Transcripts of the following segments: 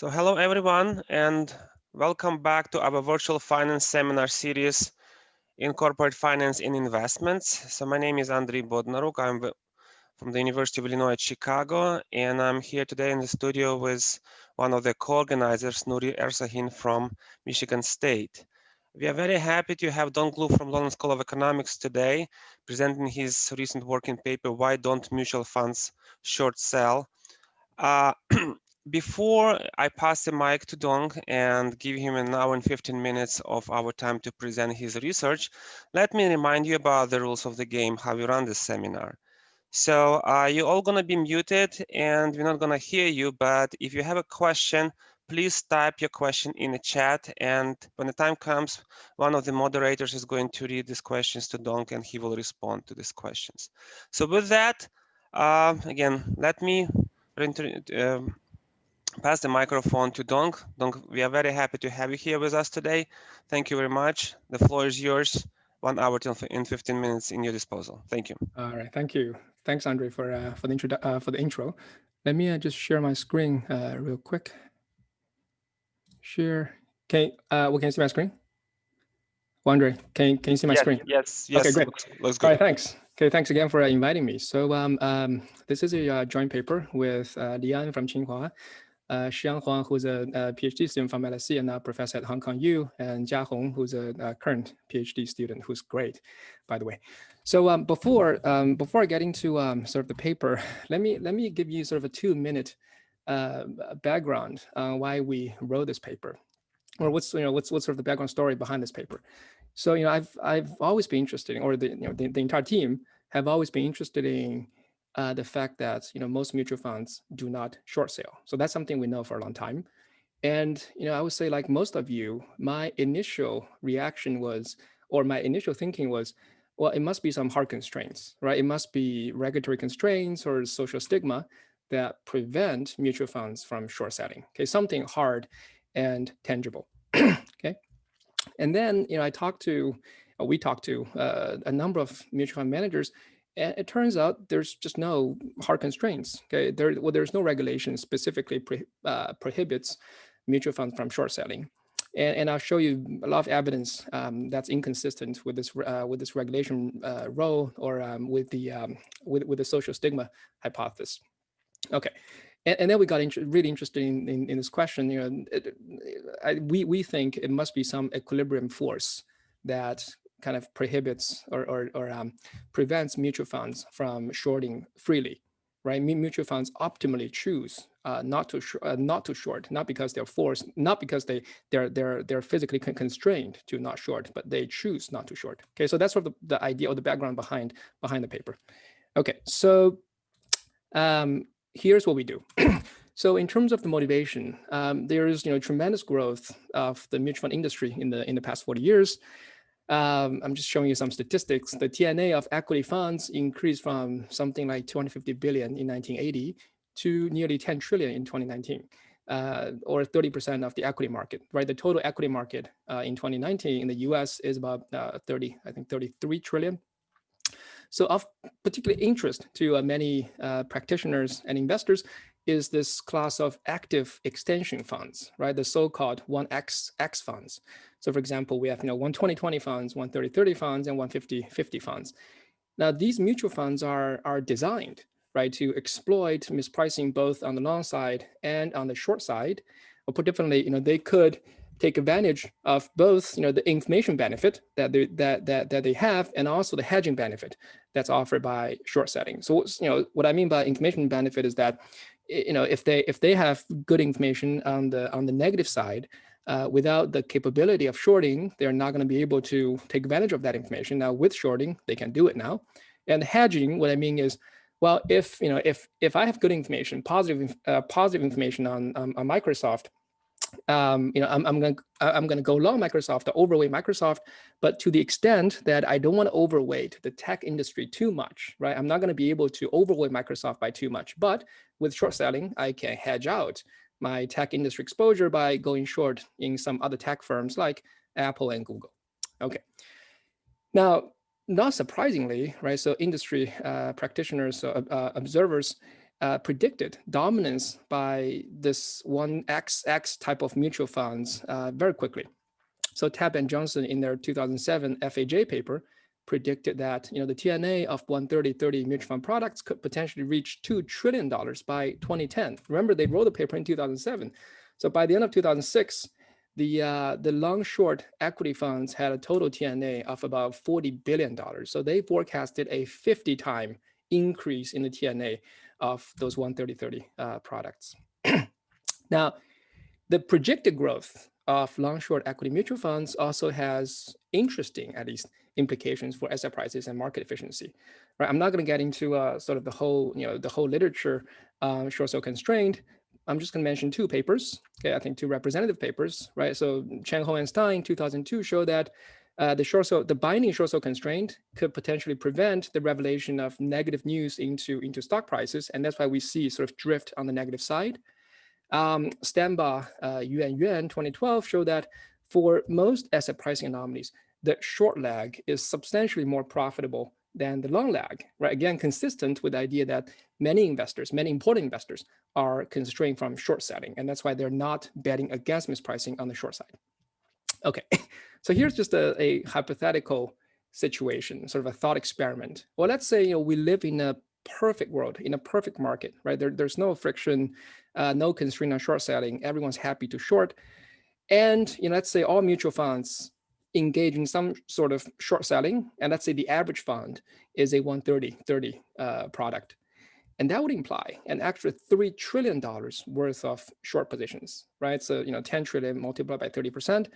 So hello everyone and welcome back to our virtual finance seminar series in corporate finance and investments. So my name is Andriy Bodnaruk. From the University of Illinois at Chicago, and I'm here today in the studio with one of the co-organizers, Nuri Ersahin from Michigan State. We are very happy to have Don Glue from London School of Economics today, presenting his recent working paper, Why Don't Mutual Funds Short Sell? Uh, Before I pass the mic to Dong and give him an hour and 15 minutes of our time to present his research, let me remind you about the rules of the game, how we run this seminar. So you're all gonna be muted and we're not gonna hear you, but if you have a question, please type your question in the chat, and when the time comes, one of the moderators is going to read these questions to Dong and he will respond to these questions. So with that, again, let me pass the microphone to Dong. Dong, we are very happy to have you here with us today. Thank you very much. The floor is yours. 1 hour and 15 minutes in your disposal. Thank you. All right, thank you. Thanks, Andre, for the intro. Let me just share my screen real quick. Share. Can you see my screen? Andre, can you see my screen? Yes. Okay, great. Looks good. All right, thanks. Okay, thanks again for inviting me. So this is a joint paper with Lian from Tsinghua, Shiyang Huang, who's a PhD student from LSE and now professor at Hong Kong U, and Jiahong, who's a current PhD student, who's great, by the way. So before I get into sort of the paper, let me give you sort of a 2-minute background on why we wrote this paper, or what's sort of the background story behind this paper. So I've always been interested in, or the entire team have always been interested in the fact that most mutual funds do not short sale. So that's something we know for a long time. And I would say, like most of you, my initial reaction was, or my initial thinking was, well, it must be some hard constraints, right? It must be regulatory constraints or social stigma that prevent mutual funds from short selling. Okay, something hard and tangible. Okay, and then we talked to a number of mutual fund managers, and it turns out there's just no hard constraints. Okay, there's no regulation specifically prohibits mutual funds from short selling, and I'll show you a lot of evidence that's inconsistent with this regulation role, or with the social stigma hypothesis. Okay. And then we got really interested in this question. We think it must be some equilibrium force that kind of prohibits or prevents mutual funds from shorting freely, right? Mutual funds optimally choose not to short, not because they're forced, not because they're physically constrained to not short, but they choose not to short. Okay, so that's sort of the idea or the background behind the paper. Okay, so here's what we do. So in terms of the motivation, there is tremendous growth of the mutual fund industry in the past 40 years. I'm just showing you some statistics. The TNA of equity funds increased from something like 250 billion in 1980 to nearly 10 trillion in 2019, or 30% of the equity market, right? The total equity market in 2019 in the US is about 33 trillion. So of particular interest to many practitioners and investors is this class of active extension funds, right? The so-called 1XX funds. So for example, we have 120-20 funds, 130-30 funds, and 150-50 funds. Now these mutual funds are designed, right, to exploit mispricing both on the long side and on the short side. Or put differently, they could take advantage of both, the information benefit that they have, and also the hedging benefit that's offered by short selling. So, what I mean by information benefit is that, if they have good information on the negative side, without the capability of shorting, they're not going to be able to take advantage of that information. Now, with shorting, they can do it now. And hedging, what I mean is, well, if I have good information, positive information on Microsoft, I'm gonna go long Microsoft, or overweight Microsoft, but to the extent that I don't want to overweight the tech industry too much, right? I'm not going to be able to overweight Microsoft by too much, but with short selling, I can hedge out my tech industry exposure by going short in some other tech firms like Apple and Google. Okay. Now, not surprisingly, right? So industry practitioners, observers, predicted dominance by this 1XX type of mutual funds very quickly. So Tabb and Johnson in their 2007 FAJ paper predicted that the TNA of 130/30 mutual fund products could potentially reach $2 trillion by 2010. Remember, they wrote the paper in 2007. So by the end of 2006, the long-short equity funds had a total TNA of about $40 billion. So they forecasted a 50-time increase in the TNA of those 130/30 products. Now, the projected growth of long-short equity mutual funds also has interesting, at least, implications for asset prices and market efficiency. Right? I'm not going to get into sort of the whole literature short sale constrained. I'm just going to mention two papers. Okay, I think two representative papers. Right. So Cheng, Ho, and Stein, 2002, show that the binding short sale constraint could potentially prevent the revelation of negative news into stock prices, and that's why we see sort of drift on the negative side. Stanba, Yu and Yuan, 2012, show that for most asset pricing anomalies, the short lag is substantially more profitable than the long lag, right? Again, consistent with the idea that many important investors are constrained from short selling, and that's why they're not betting against mispricing on the short side. Okay, so here's just a hypothetical situation, sort of a thought experiment. Well, let's say we live in a perfect world, in a perfect market, right? There's no friction, no constraint on short selling. Everyone's happy to short. And let's say all mutual funds engage in some sort of short selling. And let's say the average fund is a 130/30 product. And that would imply an extra $3 trillion worth of short positions, right? So 10 trillion multiplied by 30%.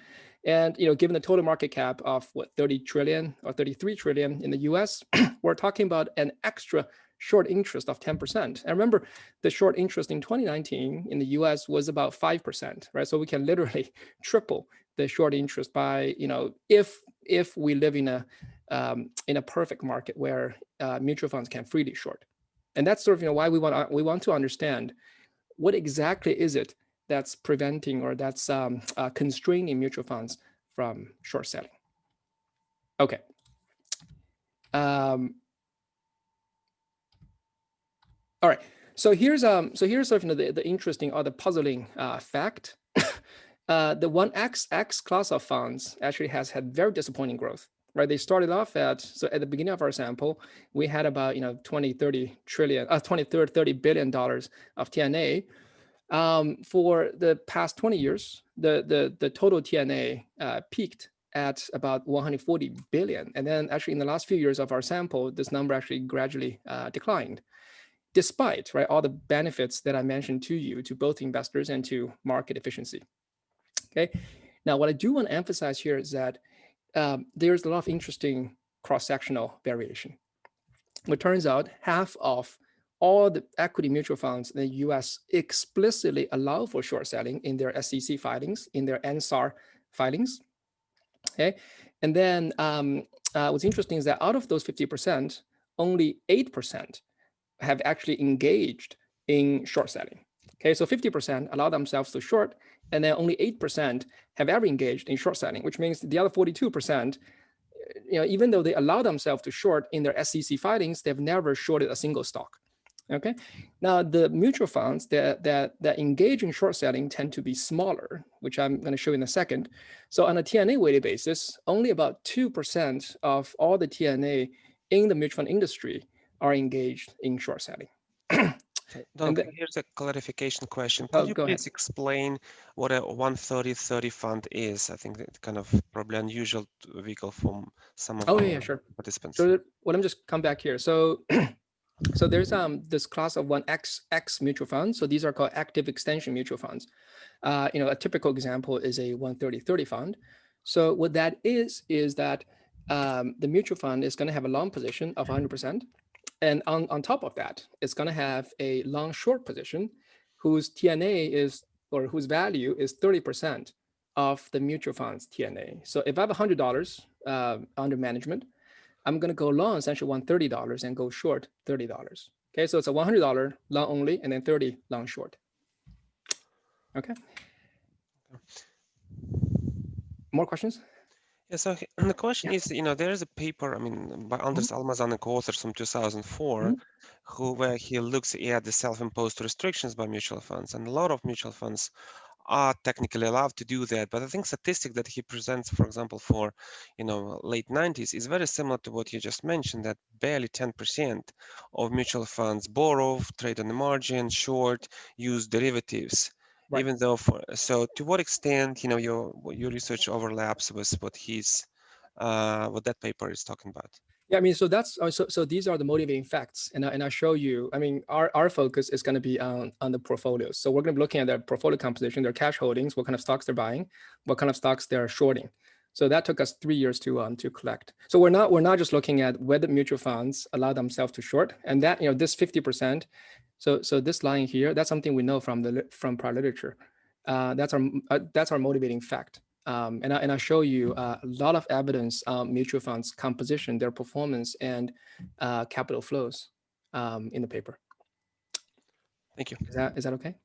And given the total market cap of 30 trillion or 33 trillion in the US, we're talking about an extra short interest of 10%. And remember, the short interest in 2019 in the US was about 5%, right? So we can literally triple the short interest by, if we live in a perfect market where mutual funds can freely short. And that's sort of why we want to understand what exactly is it that's preventing or that's constraining mutual funds from short selling. Okay. All right. So here's sort of the interesting or the puzzling fact. The 1XX class of funds actually has had very disappointing growth. Right, they started off at the beginning of our sample, we had about $30 billion of TNA. For the past 20 years, the total TNA peaked at about 140 billion, and then actually in the last few years of our sample, this number actually gradually declined, despite all the benefits that I mentioned to you, to both investors and to market efficiency. Okay, now what I do want to emphasize here is that there's a lot of interesting cross-sectional variation. It turns out half of all the equity mutual funds in the US explicitly allow for short selling in their SEC filings, in their NSAR filings. Okay, and then what's interesting is that out of those 50%, only 8% have actually engaged in short selling. Okay, so 50% allow themselves to short, and then only 8% have ever engaged in short selling, which means the other 42%, even though they allow themselves to short in their SEC filings, they've never shorted a single stock. Okay, now the mutual funds that engage in short selling tend to be smaller, which I'm going to show in a second. So on a TNA weighted basis, only about 2% of all the TNA in the mutual fund industry are engaged in short selling. Don, here's a clarification question. Could you please explain what a 130/30 fund is? I think that's kind of probably unusual vehicle for some of our sure. participants. So let me just come back here. So there's this class of 1XX mutual funds. So these are called active extension mutual funds. A typical example is a 130/30 fund. So what that is that the mutual fund is going to have a long position of 100%. And on top of that, it's going to have a long short position whose TNA is, or whose value is 30% of the mutual fund's TNA. So if I have $100 under management, I'm going to go long essentially $130 and go short $30. Okay, so it's a $100 long only and then 30 long short. Okay. More questions? Yeah, so the question is, there is a paper, I mean, by Mhm. Anders Almazan and co-authors from 2004, Mhm. where he looks at the self-imposed restrictions by mutual funds, and a lot of mutual funds are technically allowed to do that. But I think statistic that he presents, for example, for late 90s, is very similar to what you just mentioned, that barely 10% of mutual funds borrow, trade on the margin, short, use derivatives. Right. Even though so to what extent your research overlaps with what that paper is talking about? Yeah, I mean, so that's so these are the motivating facts, and I show you. I mean, our focus is going to be on the portfolios. So we're going to be looking at their portfolio composition, their cash holdings, what kind of stocks they're buying, what kind of stocks they're shorting. So that took us 3 years to collect. So we're not just looking at whether mutual funds allow themselves to short, and that this 50%. So this line here, that's something we know from prior literature. That's our motivating fact. And I show you a lot of evidence on mutual funds composition, their performance, and capital flows in the paper. Thank you. Is that okay?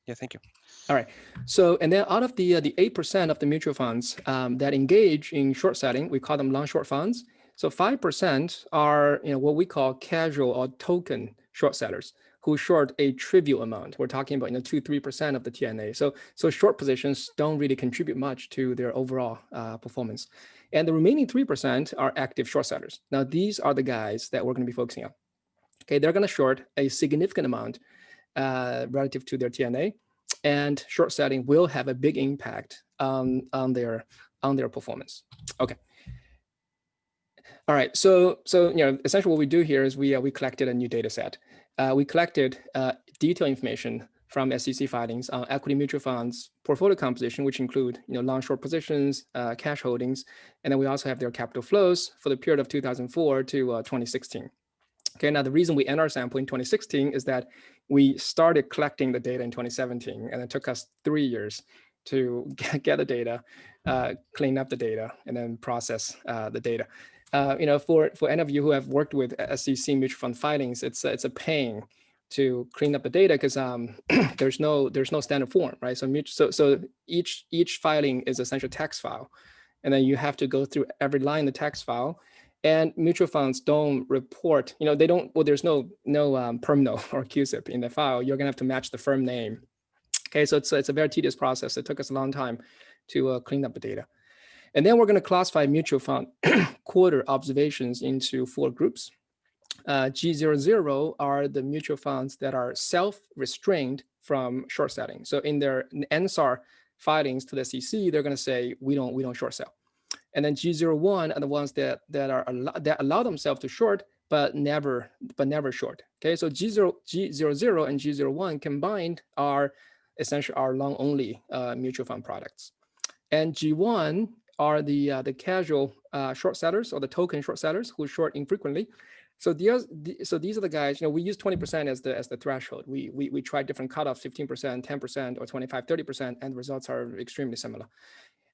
Yeah, thank you. All right. So, and then out of the 8% of the mutual funds that engage in short selling, we call them long short funds. So 5% are what we call casual or token short sellers who short a trivial amount. We're talking about 2-3% of the TNA. So short positions don't really contribute much to their overall performance. And the remaining 3% are active short sellers. Now these are the guys that we're going to be focusing on. Okay, they're going to short a significant amount relative to their TNA, and short selling will have a big impact on their performance. Okay. All right. So essentially what we do here is we collected a new data set. We collected detailed information from SEC filings on equity mutual funds portfolio composition, which include long short positions, cash holdings, and then we also have their capital flows for the period of 2004 to 2016. Okay, now the reason we end our sample in 2016 is that we started collecting the data in 2017, and it took us 3 years to get the data, clean up the data, and then process the data. For any of you who have worked with SEC mutual fund filings, it's a pain to clean up the data because there's no standard form, right? So each filing is essentially a text file, and then you have to go through every line in the text file. And mutual funds don't report, they don't, well, there's no terminal or QSIP in the file. You're gonna have to match the firm name. Okay, so it's a very tedious process. It took us a long time to clean up the data. And then we're gonna classify mutual fund quarter observations into 4 groups. G00 are the mutual funds that are self-restrained from short selling. So in their NSAR filings to the SEC, they're gonna say, we don't short sell. And then G01 are the ones that allow themselves to short, but never short. Okay, so G00 and G01 combined are essentially our long only mutual fund products. And G1 are the casual short sellers or the token short sellers who short infrequently. So these are the guys. We use 20% as the threshold. We try different cutoffs, 15%, 10%, or 25, 30%, and the results are extremely similar.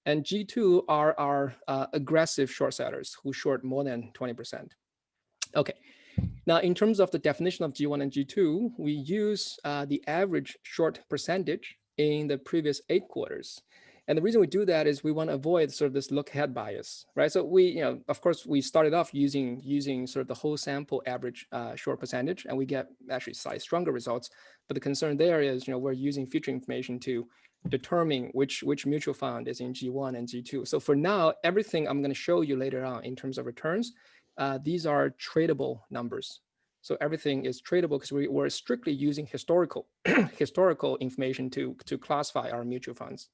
And G2 are our aggressive short sellers who short more than 20%. Okay. Now, in terms of the definition of G1 and G2, we use the average short percentage in the previous 8 quarters. And the reason we do that is we want to avoid sort of this look ahead bias, right? So we, of course, we started off using sort of the whole sample average short percentage, and we get actually slightly stronger results. But the concern there is, we're using future information to determine which mutual fund is in G1 and G2. So for now, everything I'm going to show you later on in terms of returns, these are tradable numbers. So everything is tradable because we're strictly using historical information to classify our mutual funds.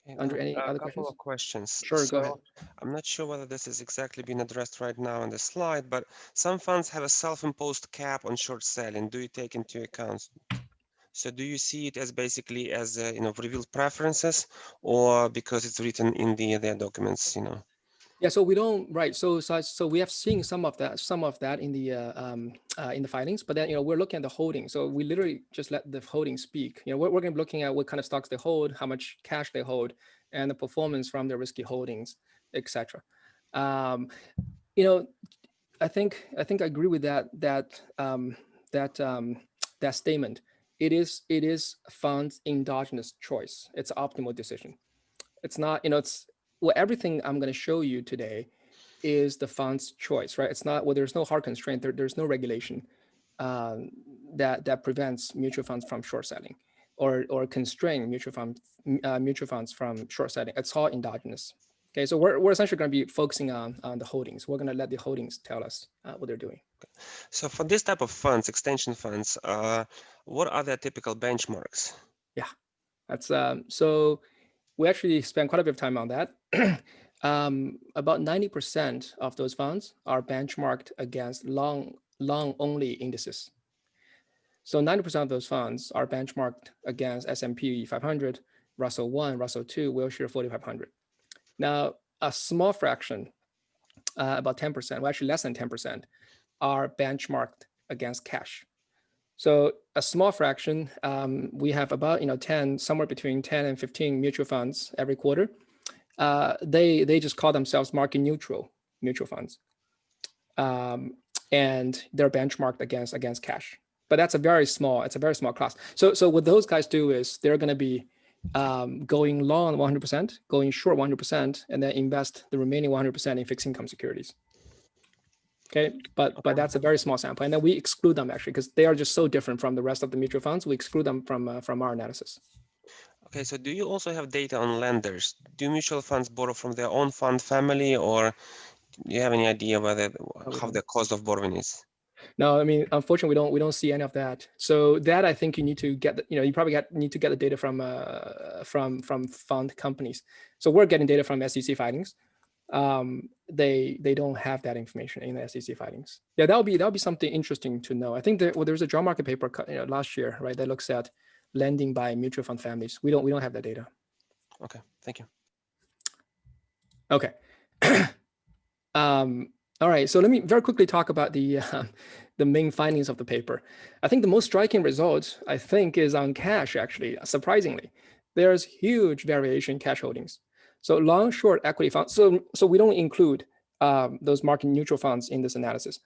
Okay, Andrew, any a other couple questions? of questions. Sure, go ahead. So I'm not sure whether this is exactly being addressed right now on the slide, but some funds have a self-imposed cap on short selling. Do you take into account? So do you see it as basically as revealed preferences, or because it's written in their documents? Yeah, so we don't, right. So we have seen some of that in the filings, but then we're looking at the holding. So we literally just let the holding speak. We're going to be looking at what kind of stocks they hold, how much cash they hold, and the performance from their risky holdings, etc. Um, you know, I think I agree with that statement. It is fund's endogenous choice. It's an optimal decision. It's not, it's everything I'm going to show you today is the fund's choice, right? It's not, well, there's no hard constraint. There's no regulation that prevents mutual funds from short selling or constrain mutual funds from short selling. It's all endogenous. Okay, so we're essentially going to be focusing on the holdings. We're going to let the holdings tell us what they're doing. So for this type of funds, extension funds, what are their typical benchmarks? Yeah, that's so we actually spent quite a bit of time on that. About 90% of those funds are benchmarked against long only indices. So 90% of those funds are benchmarked against S&P 500, Russell 1, Russell 2, Wilshire 4500. Now, a small fraction, about 10%, well, actually less than 10%, are benchmarked against cash. So a small fraction, we have about 10, somewhere between 10 and 15 mutual funds every quarter. They just call themselves market neutral mutual funds, and they're benchmarked against cash. But that's a very small class. So what those guys do is they're going to be going long 100%, going short 100%, and then invest the remaining 100% in fixed income securities. Okay, but that's a very small sample, and then we exclude them actually because they are just so different from the rest of the mutual funds. We exclude them from our analysis. Okay, so do you also have data on lenders? Do mutual funds borrow from their own fund family, or do you have any idea how the cost of borrowing is? No, I mean, unfortunately, we don't see any of that. So that I think you need to get, you probably need to get the data from fund companies. So we're getting data from SEC filings. They don't have that information in the SEC filings. Yeah, that'll be something interesting to know. I think there's a job market paper last year, right, that looks at lending by mutual fund families. We don't have that data. Okay, thank you. Okay. All right, so let me very quickly talk about the main findings of the paper. I think the most striking result, I think, is on cash, actually, surprisingly. There's huge variation in cash holdings. So long, short equity funds, so we don't include those market neutral funds in this analysis.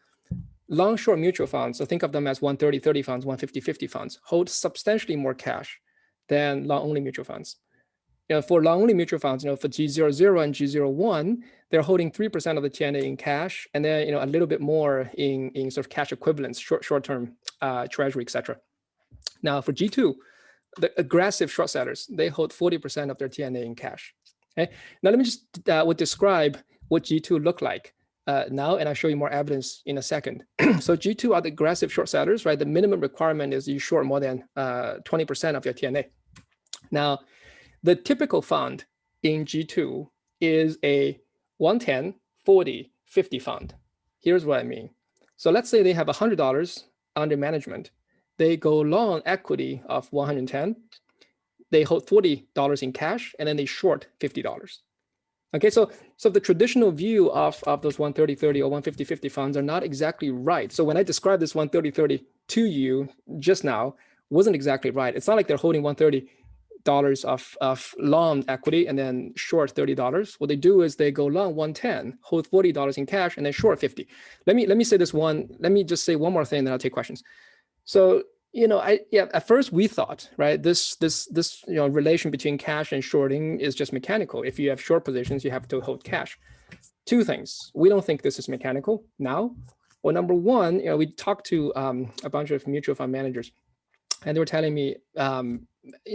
Long, short mutual funds, so think of them as 130-30 funds, 150-50 funds, hold substantially more cash than long-only mutual funds. For long-only mutual funds, for G00 and G01, they're holding 3% of the TNA in cash, and then a little bit more in sort of cash equivalents, short-term treasury, etc. Now for G2, the aggressive short sellers, they hold 40% of their TNA in cash. Okay. Now let me just describe what G2 look like now, and I'll show you more evidence in a second. So G2 are the aggressive short sellers, right? The minimum requirement is you short more than 20% of your TNA. Now, the typical fund in G2 is a 110, 40, 50 fund. Here's what I mean. So let's say they have $100 under management. They go long equity of 110. They hold $40 in cash, and then they short $50. Okay, so the traditional view of those 130-30 or 150-50 funds are not exactly right. So when I described this 130-30 to you just now, wasn't exactly right. It's not like they're holding $130 of long equity and then short $30. What they do is they go long 110, hold $40 in cash, and then short 50. Let me say this one. Let me just say one more thing, then I'll take questions. So at first we thought, right, this relation between cash and shorting is just mechanical. If you have short positions, you have to hold cash. Two things. We don't think this is mechanical now. Well, number one, we talked to a bunch of mutual fund managers, and they were telling me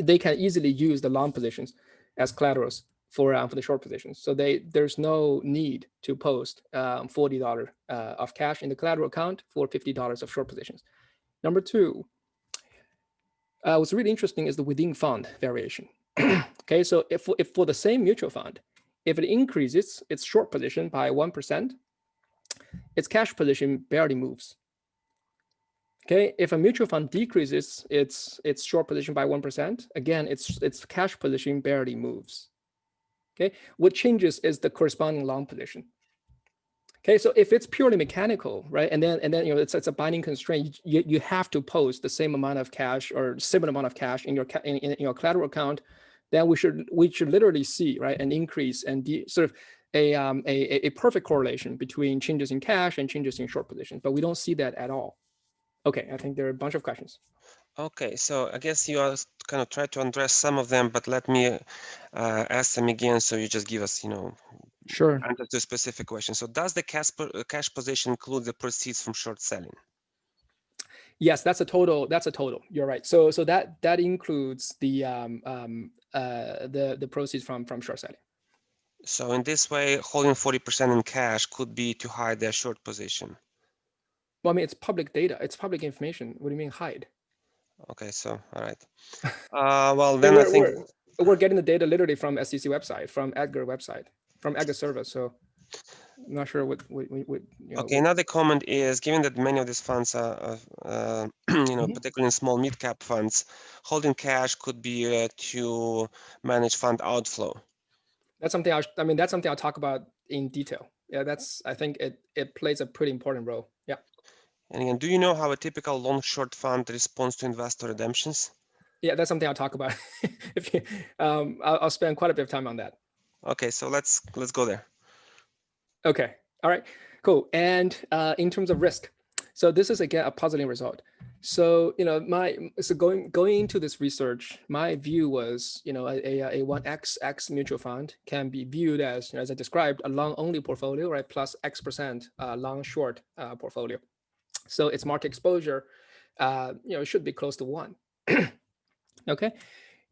they can easily use the long positions as collaterals for the short positions. So there's no need to post $40 of cash in the collateral account for $50 of short positions. Number two, what's really interesting is the within fund variation. Okay, so if for the same mutual fund, if it increases its short position by 1%, its cash position barely moves. Okay, if a mutual fund decreases its short position by 1%, again, its cash position barely moves. Okay, what changes is the corresponding long position. Okay, so if it's purely mechanical, right, and then it's a binding constraint, you have to post the same amount of cash or similar amount of cash in your collateral account, then we should literally see, right, an increase and sort of a perfect correlation between changes in cash and changes in short positions, but we don't see that at all. Okay, I think there are a bunch of questions. Okay, so I guess you are kind of tried to address some of them, but let me ask them again so you just give us, Sure. answer to specific questions. So does the cash position include the proceeds from short selling? Yes, that's a total. That's a total. You're right. So that includes the proceeds from short selling. So in this way, holding 40% in cash could be to hide their short position. Well, I mean, it's public data. It's public information. What do you mean hide? Okay, so all right. Well, Yeah, then I think. we're getting the data literally from SEC website, from Edgar website, from Edgar server. So I'm not sure what Okay, another comment is, given that many of these funds are, particularly in small mid-cap funds, holding cash could be to manage fund outflow. That's something that's something I'll talk about in detail. Yeah, I think it plays a pretty important role. Yeah. And again, do you know how a typical long-short fund responds to investor redemptions? Yeah, that's something I'll talk about. If you, I'll spend quite a bit of time on that. Okay, so let's go there. Okay. All right. Cool. And in terms of risk, so this is again a puzzling result. So going into this research, my view was a 1xx mutual fund can be viewed as as I described, a long only portfolio, right, plus X% long short portfolio. So its market exposure, should be close to 1. Okay.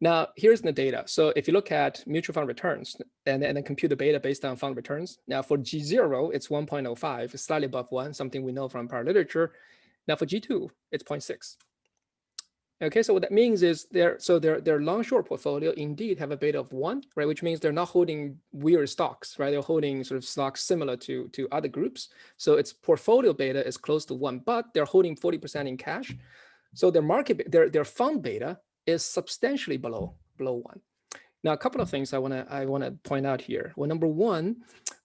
Now, here's the data. So if you look at mutual fund returns and then compute the beta based on fund returns, now for G0, it's 1.05, it's slightly above 1, something we know from prior literature. Now for G2, it's 0.6. Okay, so what that means is their long short portfolio indeed have a beta of 1, right? Which means they're not holding weird stocks, right? They're holding sort of stocks similar to other groups. So its portfolio beta is close to 1, but they're holding 40% in cash. So their fund beta is substantially below 1. Now, a couple of things I want to point out here. Well, number one,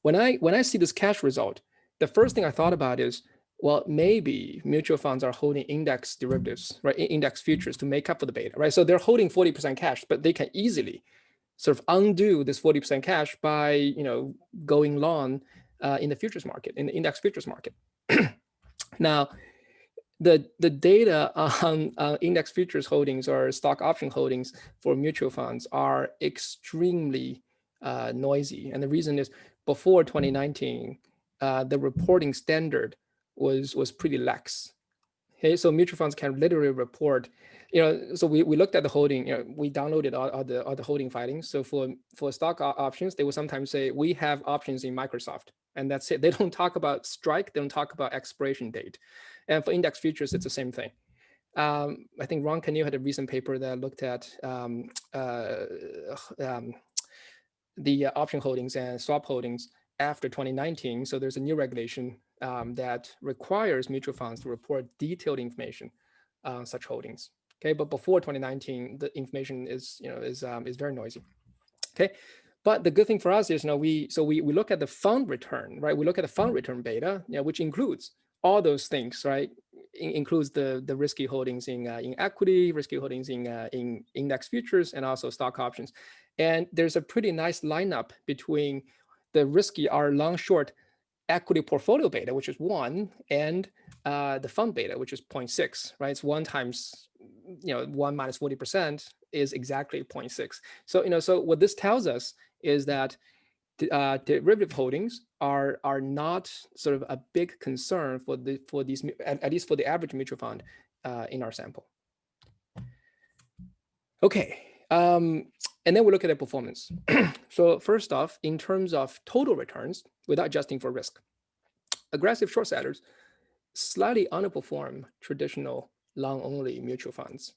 when I see this cash result, the first thing I thought about is, well, maybe mutual funds are holding index derivatives, right? Index futures to make up for the beta, right? So they're holding 40% cash, but they can easily sort of undo this 40% cash by going long in the futures market, in the index futures market. Now, the data on index futures holdings or stock option holdings for mutual funds are extremely noisy. And the reason is before 2019, the reporting standard was pretty lax. Okay, so mutual funds can literally report, so we looked at the holding, we downloaded all the holding filings. So for stock options, they will sometimes say, we have options in Microsoft, and that's it. They don't talk about strike, they don't talk about expiration date. And for index futures, it's the same thing. I think Ron Canio had a recent paper that looked at the option holdings and swap holdings after 2019. So there's a new regulation that requires mutual funds to report detailed information on such holdings. Okay, but before 2019, the information is very noisy. Okay, but the good thing for us is we look at the fund return, right? We look at the fund return beta, which includes all those things, right? Includes the risky holdings in equity, risky holdings in index futures, and also stock options. And there's a pretty nice lineup between the risky or long short equity portfolio beta, which is 1, and the fund beta, which is 0.6, right? It's 1 times 1 minus 40% is exactly 0.6. So so what this tells us is that derivative holdings are not sort of a big concern for these, at least for the average mutual fund in our sample. Okay, and then we look at the performance. So first off, in terms of total returns, without adjusting for risk, aggressive short sellers slightly underperform traditional long-only mutual funds.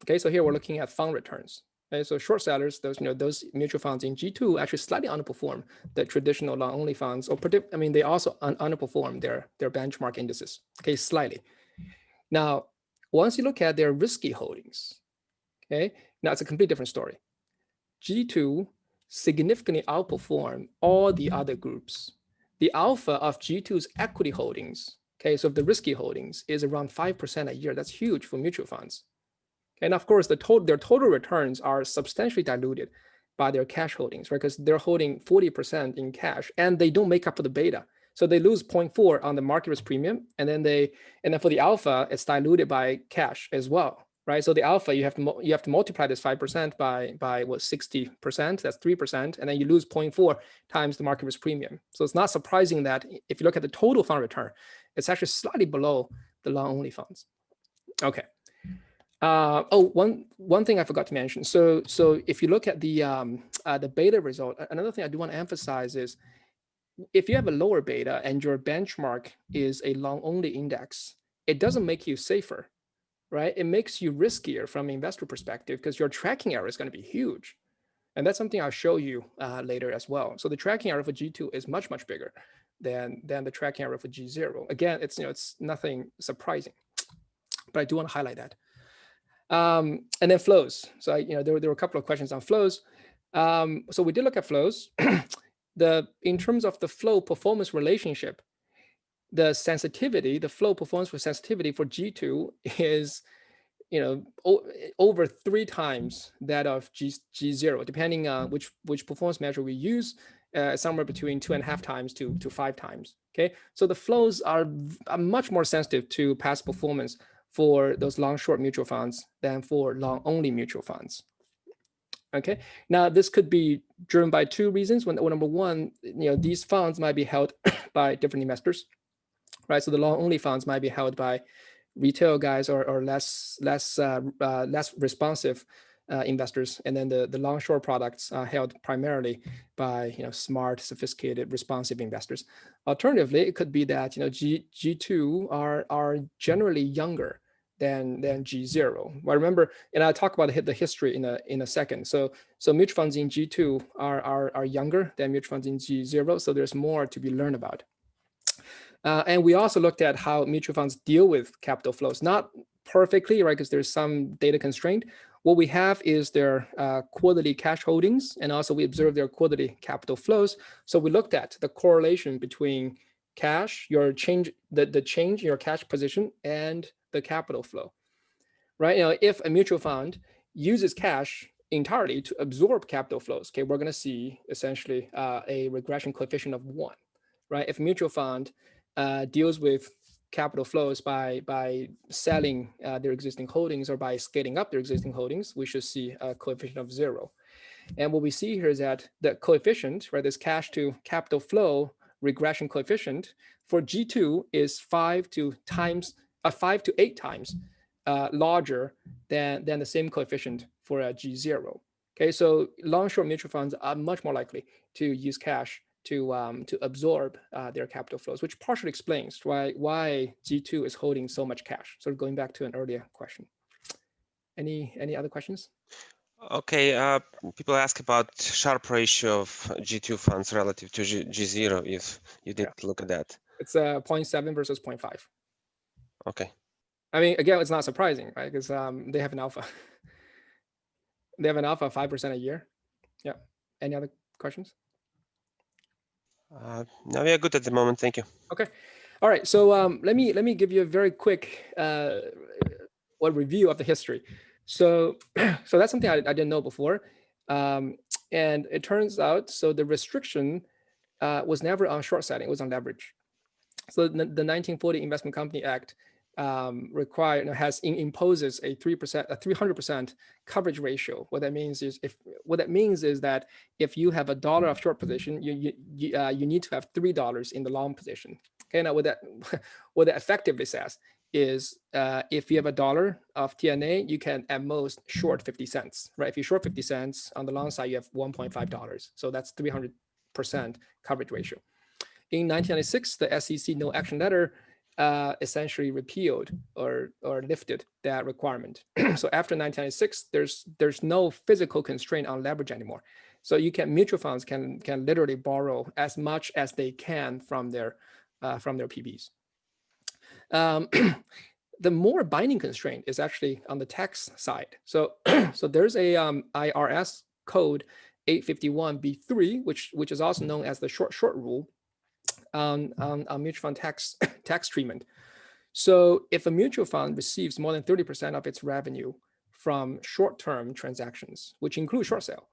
Okay, so here we're looking at fund returns. Okay, so short sellers, those mutual funds in G2 actually slightly underperform the traditional long-only funds, or they also underperform their benchmark indices. Okay, slightly. Now, once you look at their risky holdings, okay, now it's a completely different story. G2 significantly outperform all the other groups. The alpha of G2's equity holdings, okay, so the risky holdings is around 5% a year. That's huge for mutual funds. And of course, their total returns are substantially diluted by their cash holdings, right? Because they're holding 40% in cash, and they don't make up for the beta. So they lose 0.4 on the market risk premium, and then for the alpha, it's diluted by cash as well. right? So the alpha, you have to multiply this 5% by what, 60%, that's 3%, and then you lose 0.4 times the market risk premium. So it's not surprising that if you look at the total fund return, it's actually slightly below the long only funds. Okay. One thing I forgot to mention. So if you look at the beta result, another thing I do want to emphasize is if you have a lower beta and your benchmark is a long only index, it doesn't make you safer, right? It makes you riskier from an investor perspective because your tracking error is going to be huge. And that's something I'll show you later as well. So the tracking error for G2 is much, much bigger than the tracking error for G0. Again, it's nothing surprising, but I do want to highlight that. And then flows. So there were a couple of questions on flows. So we did look at flows. In terms of the flow performance relationship, the sensitivity, the flow performance for sensitivity for G2 is over 3 times that of G0, depending on which performance measure we use, somewhere between 2.5 times to 5 times. Okay, so the flows are much more sensitive to past performance for those long short mutual funds than for long only mutual funds. Okay, now this could be driven by 2 reasons. Number one, these funds might be held by different investors, right? So the long only funds might be held by retail guys or less responsive investors, and then the long short products are held primarily by smart, sophisticated, responsive investors. Alternatively, it could be that G2 are generally younger than G0. Well, remember, and I'll talk about the history in a second. So mutual funds in G2 are younger than mutual funds in G0, so there's more to be learned about. And we also looked at how mutual funds deal with capital flows, not perfectly, right, because there's some data constraint. What we have is their quarterly cash holdings, and also we observed their quarterly capital flows. So we looked at the correlation between cash, the change in your cash position, and the capital flow, right? If a mutual fund uses cash entirely to absorb capital flows, okay, we're going to see essentially a regression coefficient of 1, right? If a mutual fund deals with capital flows by selling their existing holdings or by scaling up their existing holdings, we should see a coefficient of 0. And what we see here is that the coefficient, right, this cash to capital flow regression coefficient for G2 is 5 to 8 times larger than the same coefficient for a G0. Okay, so long short mutual funds are much more likely to use cash to absorb their capital flows, which partially explains why G2 is holding so much cash. Sort of going back to an earlier question. Any other questions? Okay, people ask about Sharpe ratio of G2 funds relative to G0, if you did look at that. It's 0.7 versus 0.5. Okay. I mean, again, it's not surprising, right? Because they have an alpha. They have an alpha of 5% a year. Yeah. Any other questions? No, we are good at the moment. Thank you. Okay. All right. So let me give you a very quick review of the history. So that's something I didn't know before, and it turns out the restriction was never on short selling; it was on leverage. So the 1940 Investment Company Act imposes a 300% coverage ratio. What that means is that if you have $1 of short position, you need to have $3 in the long position. Okay, now what that effectively says is if you have $1 of TNA, you can at most short 50 cents, right? If you short 50 cents on the long side, you have $1.5. So that's 300% coverage ratio. In 1996, the SEC no action letter essentially repealed or lifted that requirement. So after 1996, there's no physical constraint on leverage anymore. So mutual funds can literally borrow as much as they can from their PBs. The more binding constraint is actually on the tax side. So there's a IRS code 851b3, which is also known as the short rule on mutual fund tax treatment. So if a mutual fund receives more than 30% of its revenue from short-term transactions, which include short sale,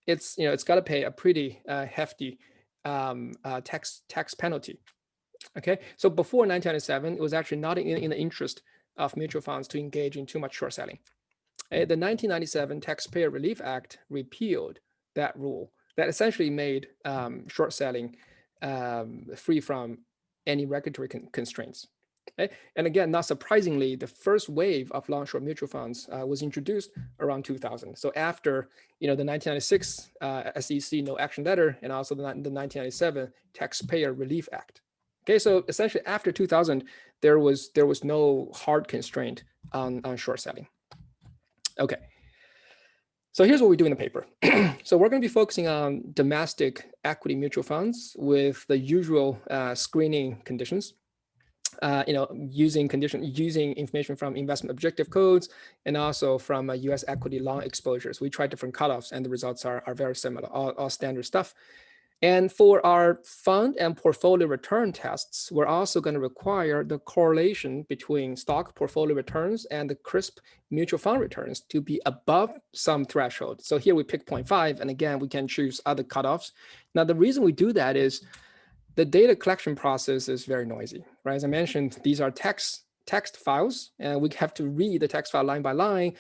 it's got to pay a pretty hefty tax penalty. Okay, so before 1997, it was actually not in the interest of mutual funds to engage in too much short selling. The 1997 Taxpayer Relief Act repealed that rule that essentially made short selling free from any regulatory constraints. Okay? And again, not surprisingly, the first wave of long-short mutual funds was introduced around 2000. So after the 1996 SEC no action letter and also the 1997 Taxpayer Relief Act. Okay, so essentially after 2000, there was no hard constraint on short selling. Okay. So here's what we do in the paper. So we're going to be focusing on domestic equity mutual funds with the usual screening conditions. Using information from investment objective codes and also from U.S. equity long exposures. We try different cutoffs, and the results are very similar, all standard stuff. And for our fund and portfolio return tests, we're also going to require the correlation between stock portfolio returns and the CRSP mutual fund returns to be above some threshold. So here we pick 0.5, and again, we can choose other cutoffs. Now, the reason we do that is the data collection process is very noisy, right? As I mentioned, these are text files, and we have to read the text file line by line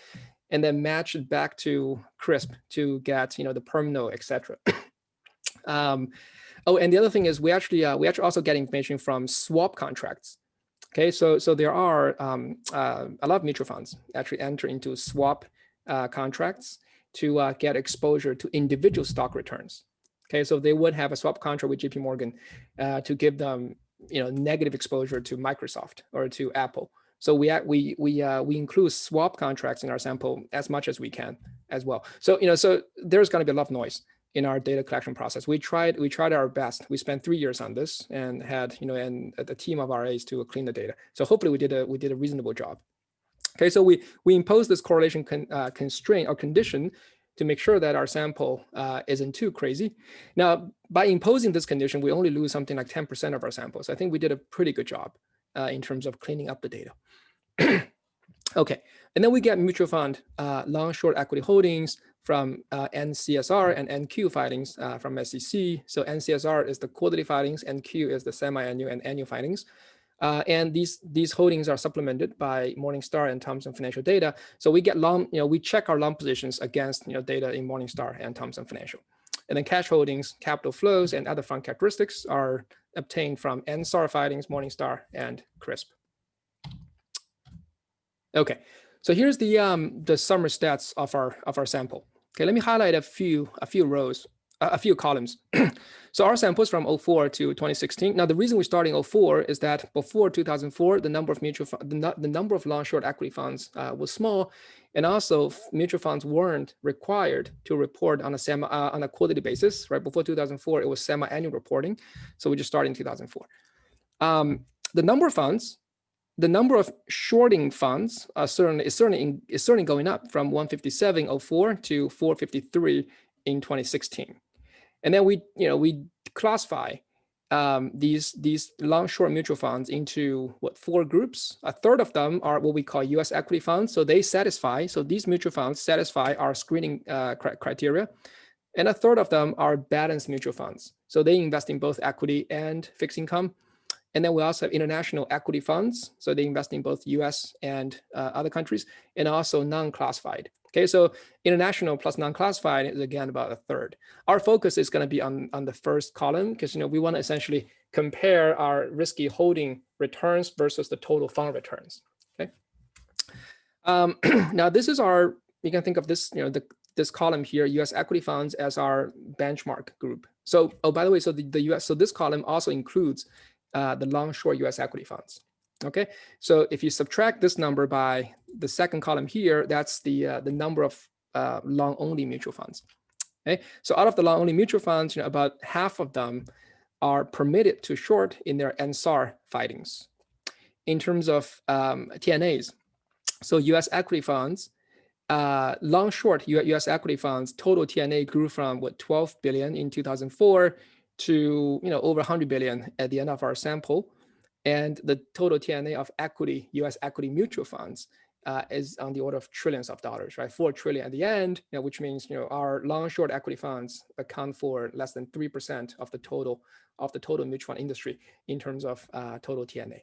and then match it back to CRSP to get the perm node, etc. And the other thing is we actually also get information from swap contracts. Okay, so there are a lot of mutual funds actually enter into swap contracts to get exposure to individual stock returns. Okay, so they would have a swap contract with JP Morgan to give them negative exposure to Microsoft or to Apple. So we include swap contracts in our sample as much as we can as well. So so there's going to be a lot of noise in our data collection process. We tried our best. We spent 3 years on this and had and a team of RAs to clean the data. So hopefully we did a reasonable job. Okay, so we impose this correlation constraint or condition to make sure that our sample isn't too crazy. Now, by imposing this condition, we only lose something like 10% of our samples. I think we did a pretty good job in terms of cleaning up the data. Okay, and then we get mutual fund long-short equity holdings from NCSR and NQ filings from SEC. So NCSR is the quarterly filings, NQ is the semi-annual and annual filings. And these holdings are supplemented by Morningstar and Thomson Financial data. So we get we check our long positions against data in Morningstar and Thomson Financial. And then cash holdings, capital flows, and other fund characteristics are obtained from NSAR filings, Morningstar, and CRSP. Okay, so here's the summary stats of our sample. Okay, let me highlight a few columns. So our samples from 04 to 2016. Now the reason we started in 04 is that before 2004, the number of the number of long-short equity funds was small, and also mutual funds weren't required to report on a quarterly basis. Right before 2004, it was semi-annual reporting, so we just started in 2004. The number of shorting funds is certainly going up from 157 04 to 453 in 2016. And then we classify these long-short mutual funds into 4 groups. A third of them are what we call U.S. equity funds. So these mutual funds satisfy our screening criteria. And a third of them are balanced mutual funds. So they invest in both equity and fixed income. And then we also have international equity funds. So they invest in both US and other countries, and also non-classified. Okay, so international plus non-classified is again about a third. Our focus is going to be on the first column because we want to essentially compare our risky holding returns versus the total fund returns. Okay. Now this is you can think of this this column here, US equity funds, as our benchmark group. So by the way, so the US, so this column also includes the long-short US equity funds. Okay, so if you subtract this number by the second column here, that's the number of long-only mutual funds. Okay, so out of the long-only mutual funds, about half of them are permitted to short in their NSAR filings. In terms of TNAs, so US equity funds, long-short US equity funds, total TNA grew from 12 billion in 2004 to over 100 billion at the end of our sample, and the total TNA of US equity mutual funds is on the order of trillions of dollars, right? 4 trillion at the end, which means our long-short equity funds account for less than 3% of the total mutual fund industry in terms of total TNA.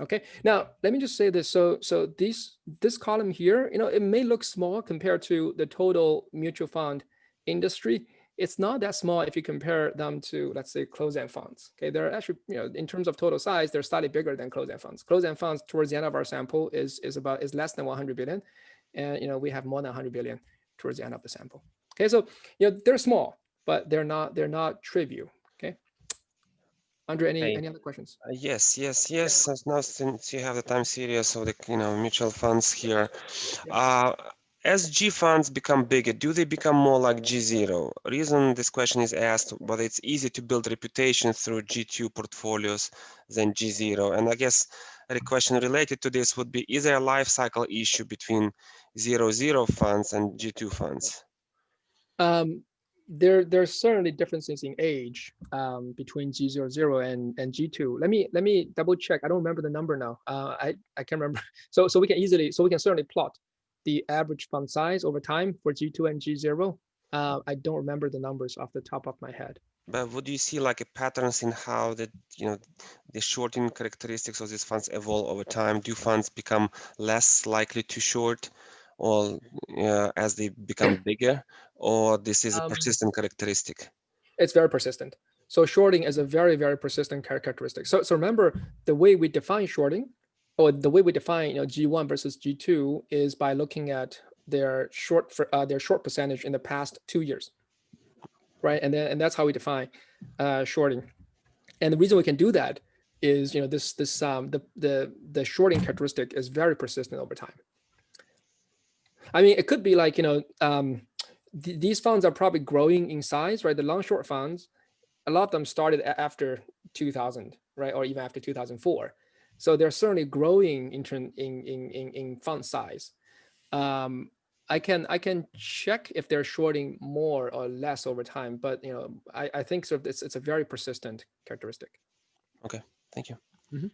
Okay, now let me just say this. So this column here, it may look small compared to the total mutual fund industry. It's not that small if you compare them to, let's say, closed-end funds. Okay, they're actually, in terms of total size, they're slightly bigger than closed-end funds. Closed-end funds towards the end of our sample is less than 100 billion, and we have more than 100 billion towards the end of the sample. Okay, so they're small, but they're not trivial. Okay, Andre, any other questions? Yes. Since now, since you have the time series of the mutual funds here, uh, as G funds become bigger, do they become more like G0? Reason this question is asked, whether it's easy to build reputation through G2 portfolios than G0, and I guess a question related to this would be: is there a life cycle issue between 0 funds and G2 funds? There's certainly differences in age between G00 and G2. Let me double check. I don't remember the number now. I can't remember. So we can certainly plot the average fund size over time for G2 and G0. I don't remember the numbers off the top of my head. But would you see like a patterns in how the shorting characteristics of these funds evolve over time? Do funds become less likely to short, or as they become bigger, or this is a persistent characteristic? It's very persistent. So shorting is a very, very persistent characteristic. So remember, the way we define shorting, or the way we define G1 versus G2, is by looking at their short percentage in the past 2 years, right? And that's how we define shorting. And the reason we can do that is the shorting characteristic is very persistent over time. I mean, it could be like these funds are probably growing in size, right? The long short funds, a lot of them started after 2000, right, or even after 2004. So they're certainly growing in fund size. I can check if they're shorting more or less over time, but I think sort of it's a very persistent characteristic. Okay, thank you. Mm-hmm.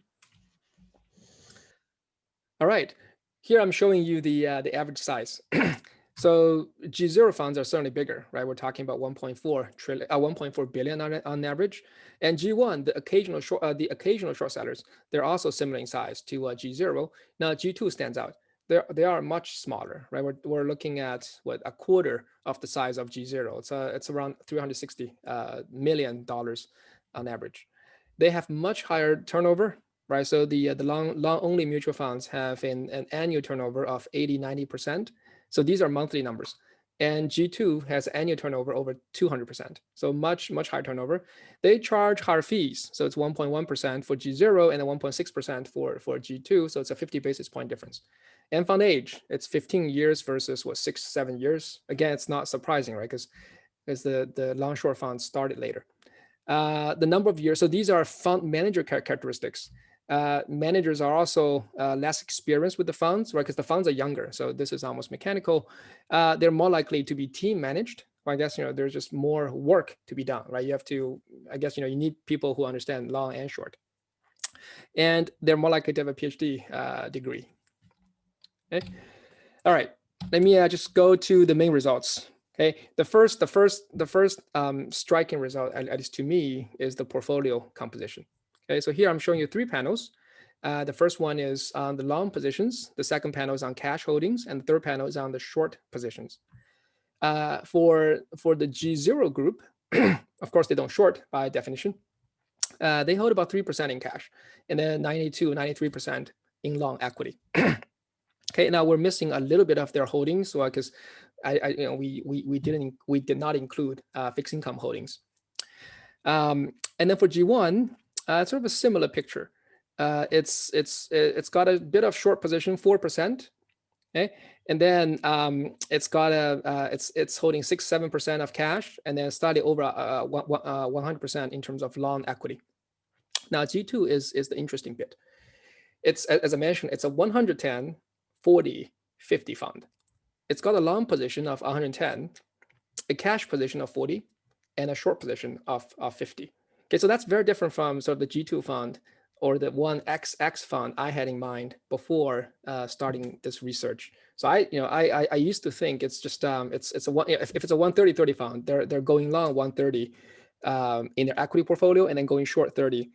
All right, here I'm showing you the average size. So G0 funds are certainly bigger, right? We're talking about 1.4 billion on average, and G1, the occasional short sellers, they're also similar in size to G0. Now G2 stands out. They are much smaller, right? We're looking at a quarter of the size of G0. It's around $360 million on average. They have much higher turnover, right? So the long only mutual funds have an annual turnover of 80-90%. So these are monthly numbers. And G2 has annual turnover over 200%. So much higher turnover. They charge higher fees. So it's 1.1% for G0 and 1.6% for G2. So it's a 50 basis point difference. And fund age, it's 15 years versus 6-7 years. Again, it's not surprising, right? Because the long short funds started later. The number of years, so these are fund manager characteristics. Managers are also less experienced with the funds, right? Because the funds are younger. So this is almost mechanical. They're more likely to be team managed. Well, I guess, there's just more work to be done, right? You have to, I guess, you need people who understand long and short. And they're more likely to have a PhD degree. Okay. All right. Let me just go to the main results. Okay. The first striking result, at least to me, is the portfolio composition. Okay, so here I'm showing you 3 panels. The first one is on the long positions. The second panel is on cash holdings, and the third panel is on the short positions. For the G0 group, of course, they don't short by definition. They hold about 3% in cash, and then 92-93% in long equity. Okay, now we're missing a little bit of their holdings, so because we did not include fixed income holdings. And then for G1. It's sort of a similar picture. It's got a bit of short position, 4%. Okay, and then it's got it's holding 6-7% of cash, and then slightly over 100% in terms of long equity. Now G2 is the interesting bit. It's, as I mentioned, it's a 110, 40, 50 fund. It's got a long position of 110, a cash position of 40, and a short position of 50. Okay, so that's very different from sort of the G2 fund or the 1XX fund I had in mind before starting this research. So I used to think it's just it's a one, if it's a 130-30 fund, they're going long 130 in their equity portfolio and then going short 30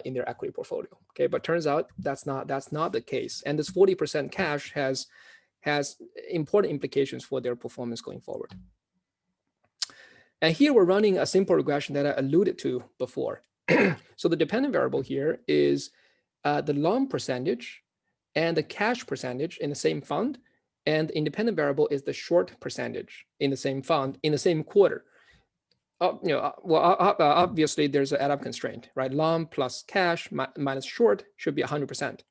in their equity portfolio. Okay, but turns out that's not the case. And this 40% cash has important implications for their performance going forward. And here we're running a simple regression that I alluded to before. So the dependent variable here is the long percentage and the cash percentage in the same fund, and the independent variable is the short percentage in the same fund in the same quarter. Obviously there's an add-up constraint, right? Long plus cash minus short should be 100%.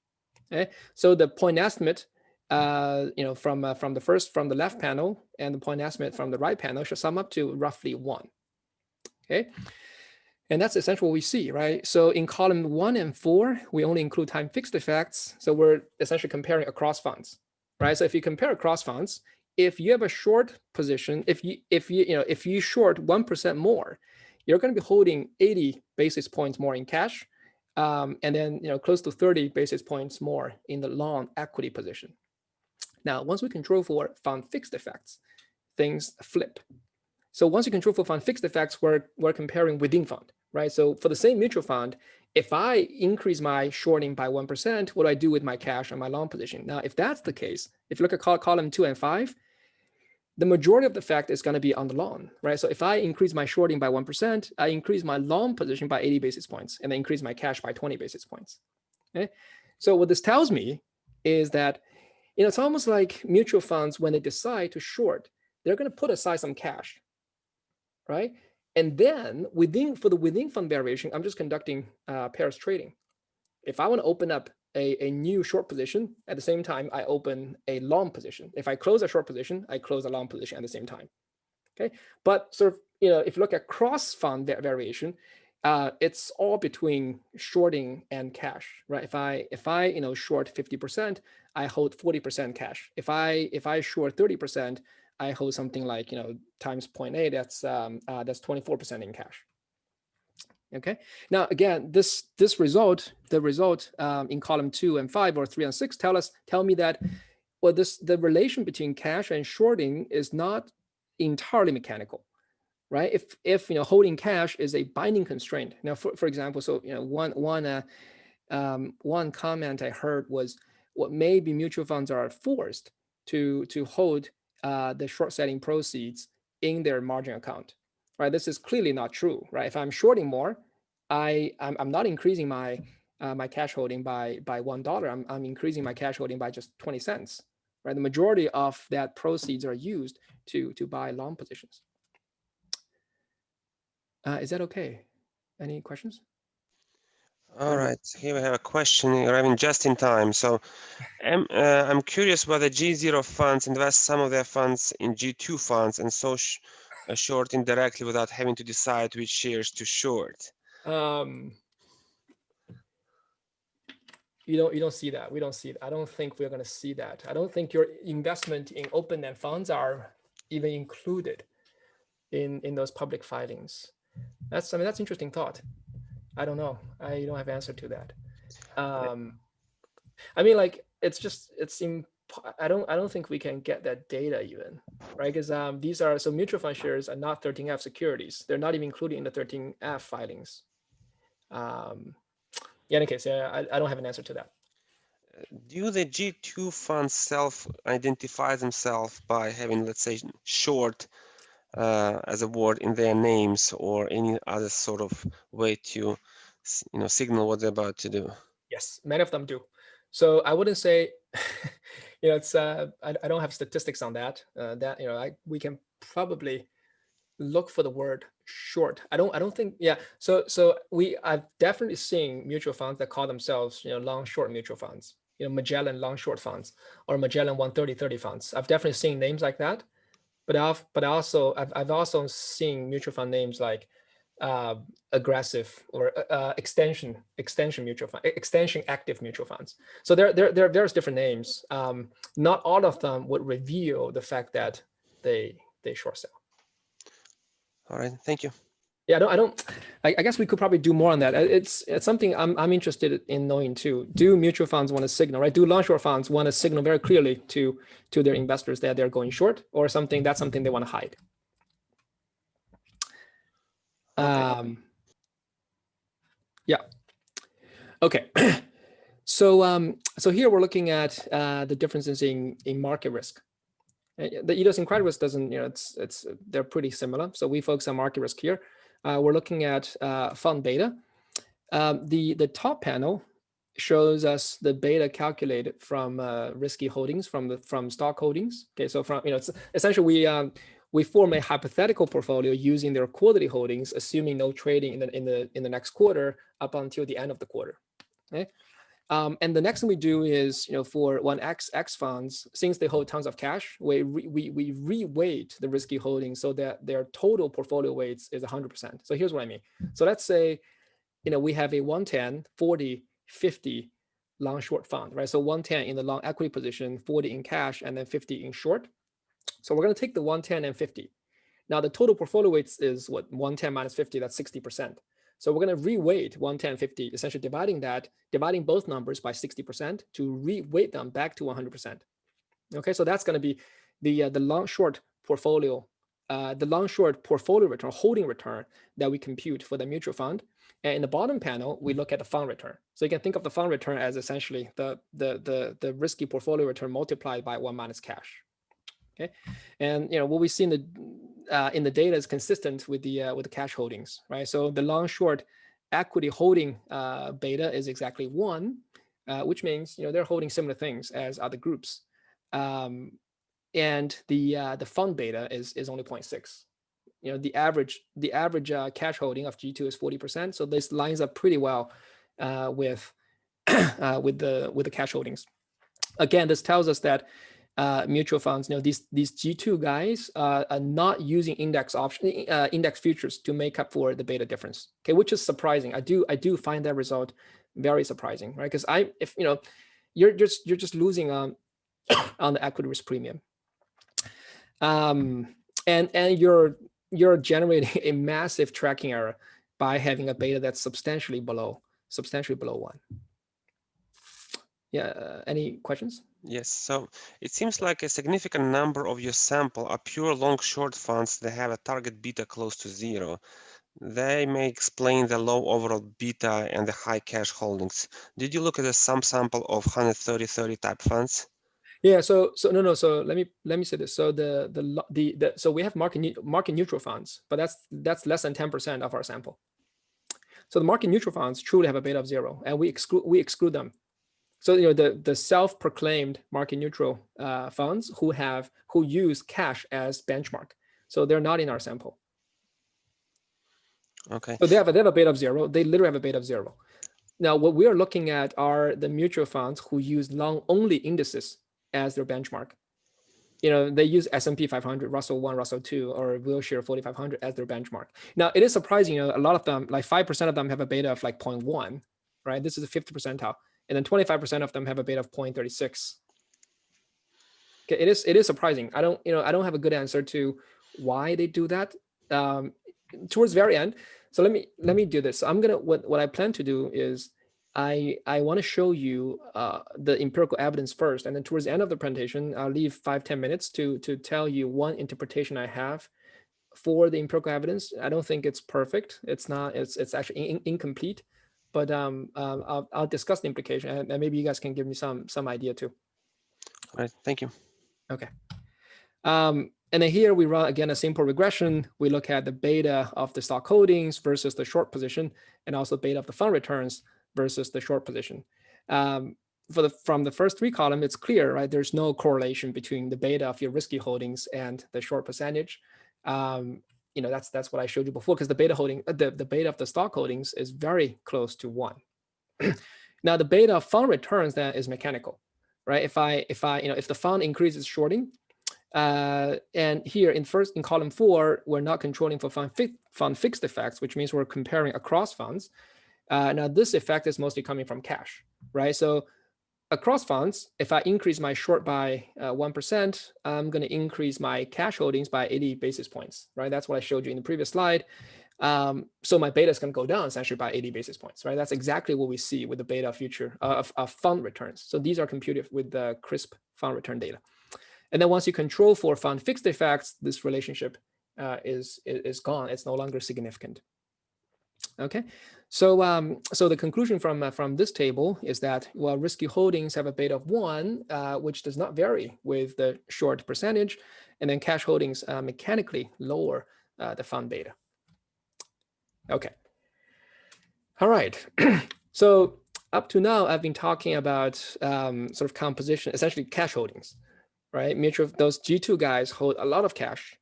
Okay, so the point estimate, from the left panel and the point estimate from the right panel should sum up to roughly 1. Okay, and that's essentially what we see, right? So in column 1 and 4, we only include time fixed effects. So we're essentially comparing across funds, right? So if you compare across funds, if you have a short position, if you short 1% more, you're going to be holding 80 basis points more in cash, and then close to 30 basis points more in the long equity position. Now, once we control for fund fixed effects, things flip. So once you control for fund fixed effects, we're comparing within fund, right? So for the same mutual fund, if I increase my shorting by 1%, what do I do with my cash and my long position? Now, if that's the case, if you look at column 2 and 5, the majority of the effect is going to be on the long, right? So if I increase my shorting by 1%, I increase my long position by 80 basis points and then increase my cash by 20 basis points. Okay? So what this tells me is that it's almost like mutual funds, when they decide to short, they're going to put aside some cash, right? And then for the within fund variation, I'm just conducting pairs trading. If I want to open up a new short position, at the same time, I open a long position. If I close a short position, I close a long position at the same time. Okay, but sort of, if you look at cross fund variation, it's all between shorting and cash, right? If I short 50%, I hold 40% cash. If I short 30%, I hold something like times 0.8. That's 24% in cash. Okay. Now again, the result in column 2 and 5 or 3 and 6 tell me that the relation between cash and shorting is not entirely mechanical, right? If holding cash is a binding constraint. Now, for example, so one comment I heard was, what maybe mutual funds are forced to hold the short selling proceeds in their margin account, right? This is clearly not true, right? If I'm shorting more, I'm not increasing my my cash holding by $1. I'm increasing my cash holding by just 20 cents, right? The majority of that proceeds are used to buy long positions. Is that okay? Any questions? All right, here we have a question arriving just in time. So I'm curious whether G0 funds invest some of their funds in G2 funds and so short indirectly without having to decide which shares to short. You don't see that. We don't see it. I don't think we're going to see that. I don't think your investment in open-end funds are even included in those public filings. That's an interesting thought. I don't know. I don't have an answer to that. I mean, like, I don't think we can get that data even, right? Because these are, so mutual fund shares are not 13F securities. They're not even included in the 13F filings. In any case, I don't have an answer to that. Do the G2 funds self-identify themselves by having, let's say, short as a word in their names, or any other sort of way to, signal what they're about to do? Yes, many of them do. So I wouldn't say, it's I don't have statistics on that. We can probably look for the word short. I don't think, yeah. So I've definitely seen mutual funds that call themselves, long short mutual funds, Magellan long short funds or Magellan 130/30 funds. I've definitely seen names like that, but I've also seen mutual fund names like aggressive or extension mutual fund, extension active mutual funds. So there are various different names. Not all of them would reveal the fact that they short sell. All right, thank you. Yeah, I guess we could probably do more on that. It's something I'm interested in knowing too. Do mutual funds want to signal, right? Do long short funds want to signal very clearly to their investors that they're going short, or something they want to hide? Okay. Yeah. Okay. So here we're looking at the differences in market risk. The idiosyncratic risk doesn't, they're pretty similar. So we focus on market risk here. We're looking at fund beta. The top panel shows us the beta calculated from risky holdings from stock holdings. Okay, so from it's essentially we form a hypothetical portfolio using their quarterly holdings, assuming no trading in the next quarter up until the end of the quarter. Okay. And the next thing we do is, for 1x funds, since they hold tons of cash, we re-weight the risky holdings so that their total portfolio weights is 100%. So here's what I mean. So let's say, we have a 110, 40, 50 long short fund, right? So 110 in the long equity position, 40 in cash, and then 50 in short. So we're going to take the 110 and 50. Now the total portfolio weights is what? 110 minus 50, that's 60%. So we're going to re-weight 110, 50, essentially dividing both numbers by 60% to re-weight them back to 100%. Okay, so that's going to be the long short portfolio, return, holding return that we compute for the mutual fund. And in the bottom panel, we look at the fund return. So you can think of the fund return as essentially the risky portfolio return multiplied by 1 minus cash. Okay, and what we see in the data is consistent with the cash holdings, right? So the long short equity holding beta is exactly 1, which means they're holding similar things as other groups, and the fund beta is only 0.6. The average cash holding of G2 is 40%, so this lines up pretty well with the cash holdings. Again, this tells us that mutual funds, these G2 guys are not using index futures to make up for the beta difference. Okay, which is surprising. I do find that result very surprising, right? Because you're just losing on the equity risk premium, and you're generating a massive tracking error by having a beta that's substantially below 1. Yeah. Any questions? Yes, so it seems like a significant number of your sample are pure long-short funds that have a target beta close to 0. They may explain the low overall beta and the high cash holdings. Did you look at some sample of 130-30 type funds? Yeah. So no. So let me say this. So so we have market neutral funds, but that's less than 10% of our sample. So the market neutral funds truly have a beta of 0, and we exclude them. So the self-proclaimed market neutral funds who use cash as benchmark, so they're not in our sample. Okay. So they have a beta of 0. They literally have a beta of 0. Now what we are looking at are the mutual funds who use long only indices as their benchmark. They use S&P 500, Russell 1, Russell 2, or Wilshire 4500 as their benchmark. Now it is surprising, a lot of them, like 5% of them have a beta of like 0.1, right? This is a 50th percentile. And then 25% of them have a beta of 0.36. Okay, it is surprising. I don't have a good answer to why they do that. Towards the very end, so let me do this. So I'm gonna what I plan to do is I want to show you the empirical evidence first, and then towards the end of the presentation, I'll leave 5-10 minutes to tell you one interpretation I have for the empirical evidence. I don't think it's perfect. It's not. It's actually incomplete. But I'll discuss the implication, and maybe you guys can give me some idea too. All right, thank you. Okay. And then here we run again a simple regression. We look at the beta of the stock holdings versus the short position, and also beta of the fund returns versus the short position. From the first 3 columns, it's clear, right? There's no correlation between the beta of your risky holdings and the short percentage. That's what I showed you before, because the beta of the stock holdings is very close to 1. Now the beta of fund returns then is mechanical, right? If the fund increases shorting, and here in column 4, we're not controlling for fund fixed effects, which means we're comparing across funds. Now this effect is mostly coming from cash, right? So across funds, if I increase my short by 1%, I'm going to increase my cash holdings by 80 basis points, right? That's what I showed you in the previous slide. So my beta is going to go down essentially by 80 basis points, right? That's exactly what we see with the beta future of fund returns. So these are computed with the crisp fund return data. And then once you control for fund fixed effects, this relationship is gone. It's no longer significant. Okay, So the conclusion from this table is that, well, risky holdings have a beta of 1, which does not vary with the short percentage, and then cash holdings mechanically lower the fund beta. Okay. All right. So up to now, I've been talking about sort of composition, essentially cash holdings, right? Those G2 guys hold a lot of cash,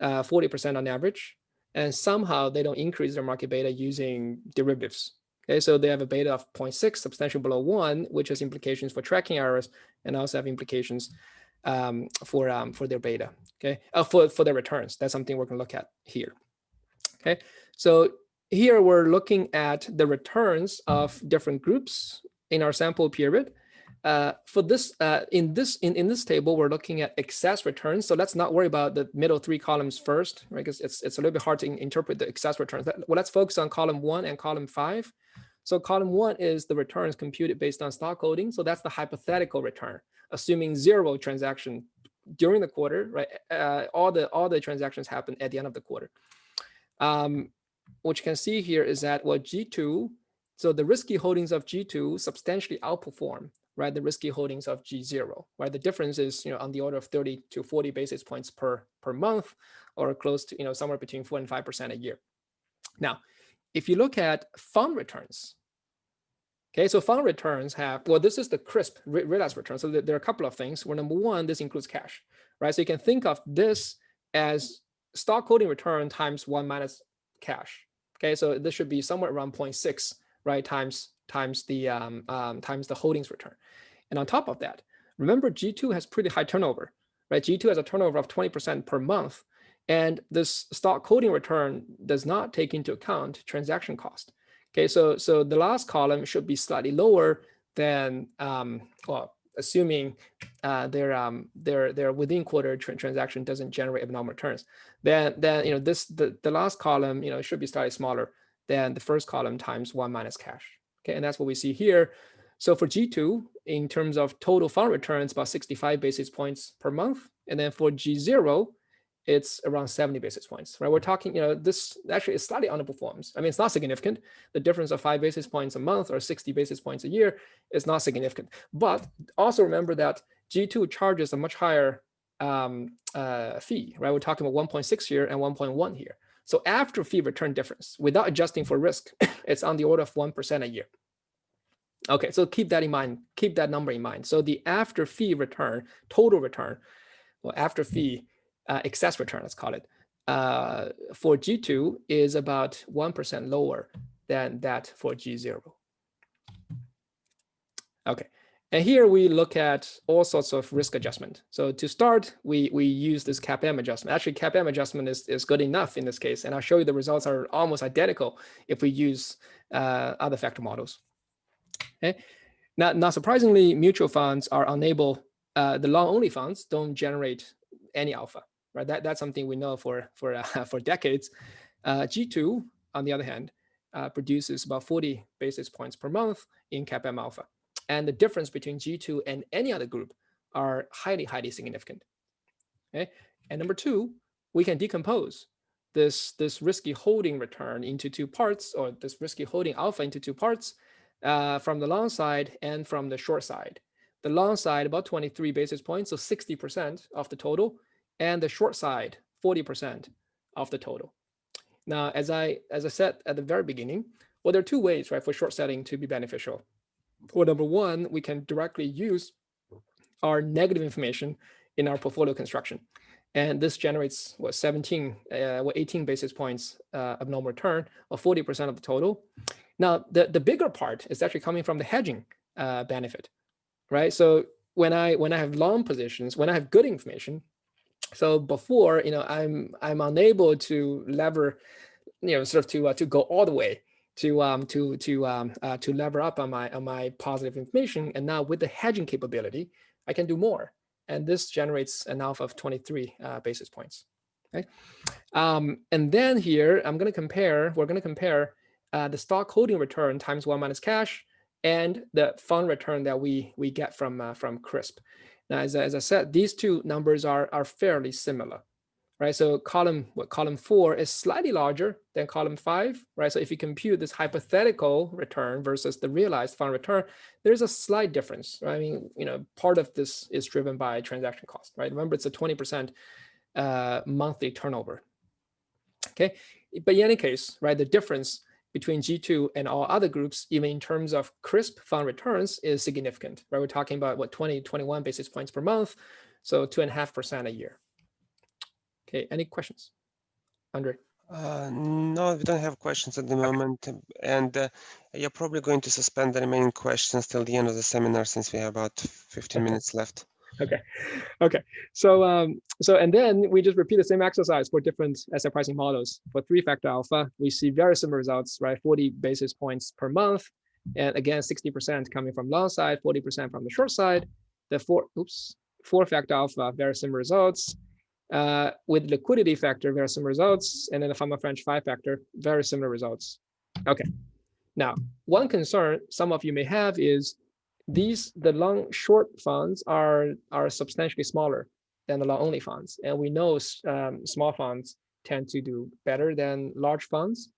40% on average, and somehow they don't increase their market beta using derivatives. Okay, so they have a beta of 0.6, substantially below 1, which has implications for tracking errors and also have implications for their beta. Okay, for their returns. That's something we're going to look at here. Okay, so here we're looking at the returns of different groups in our sample period. For this, in this table, we're looking at excess returns. So let's not worry about the middle 3 columns first, right? Because it's a little bit hard to interpret the excess returns. Well, let's focus on column 1 and column 5. So column 1 is the returns computed based on stock holding. So that's the hypothetical return, assuming 0 transaction during the quarter, right? All the transactions happen at the end of the quarter. What you can see here is that, well, G2, so the risky holdings of G2 substantially outperform, right, the risky holdings of G0, right? The difference is, on the order of 30 to 40 basis points per month, or close to, somewhere between 4 and 5% a year. Now, if you look at fund returns, okay, so fund returns have, well, this is the crisp realized return. So there are a couple of things. Well, number one, this includes cash, right? So you can think of this as stock holding return times 1 minus cash. Okay, so this should be somewhere around 0.6, right, times the holdings return. And on top of that, remember G2 has pretty high turnover, right? G2 has a turnover of 20% per month, and this stock holding return does not take into account transaction cost. Okay, so the last column should be slightly lower than, well, assuming their within quarter transaction doesn't generate abnormal returns. Then the last column should be slightly smaller than the first column times 1 minus cash. Okay, and that's what we see here. So for G2, in terms of total fund returns, about 65 basis points per month, and then for G0, it's around 70 basis points, right? We're talking, this actually is slightly underperforms. I mean, it's not significant. The difference of 5 basis points a month or 60 basis points a year is not significant. But also remember that G2 charges a much higher fee, right? We're talking about 1.6 here and 1.1 here. So after fee return difference, without adjusting for risk, it's on the order of 1% a year. Okay, so keep that in mind. Keep that number in mind. So the after fee return, total return, well, after fee, excess return, let's call it, for G2 is about 1% lower than that for G0. Okay, and here we look at all sorts of risk adjustment. So to start, we use this CAPM adjustment. Actually, CAPM adjustment is good enough in this case, and I'll show you the results are almost identical if we use other factor models. Okay, not surprisingly, mutual funds are unable. The long-only funds don't generate any alpha. Right, that's something we know for decades. G2, on the other hand, produces about 40 basis points per month in CAPM alpha, and the difference between G2 and any other group are highly significant. Okay, and number two, we can decompose this risky holding return into 2 parts, or this risky holding alpha into 2 parts, from the long side and from the short side. The long side about 23 basis points, so 60% of the total, and the short side 40% of the total. Now, as I said at the very beginning, well, there are 2 ways, right, for short selling to be beneficial. Well, number one, we can directly use our negative information in our portfolio construction, and this generates 18 basis points of normal return, or 40% of the total. Now, the bigger part is actually coming from the hedging benefit, right? So when I have long positions, when I have good information, so before, I'm unable to lever, sort of to go all the way to lever up on my positive information. And now with the hedging capability, I can do more, and this generates an alpha of 23 basis points. Okay, and then here we're going to compare the stock holding return times 1 minus cash and the fund return that we get from CRISP. Now, as I said, these 2 numbers are fairly similar. right? So column 4 is slightly larger than column 5, right? So if you compute this hypothetical return versus the realized fund return, there's a slight difference, right? I mean, part of this is driven by transaction cost, right? Remember, it's a 20% monthly turnover. Okay, but in any case, right, the difference between G2 and all other groups, even in terms of crisp fund returns, is significant, right? We're talking about what, 20, 21 basis points per month, so 2.5% a year. Okay, any questions, Andre? No, we don't have questions at the moment, and you're probably going to suspend the remaining questions till the end of the seminar since we have about 15 minutes left. Okay. So and then we just repeat the same exercise for different asset pricing models. For 3-factor alpha, we see very similar results, right? 40 basis points per month, and again 60% coming from long side, 40% from the short side. The 4-factor alpha, very similar results. With liquidity factor, very similar results, and then the Fama French 5-factor, very similar results. Okay. Now, one concern some of you may have is the long short funds are substantially smaller than the long only funds, and we know small funds tend to do better than large funds.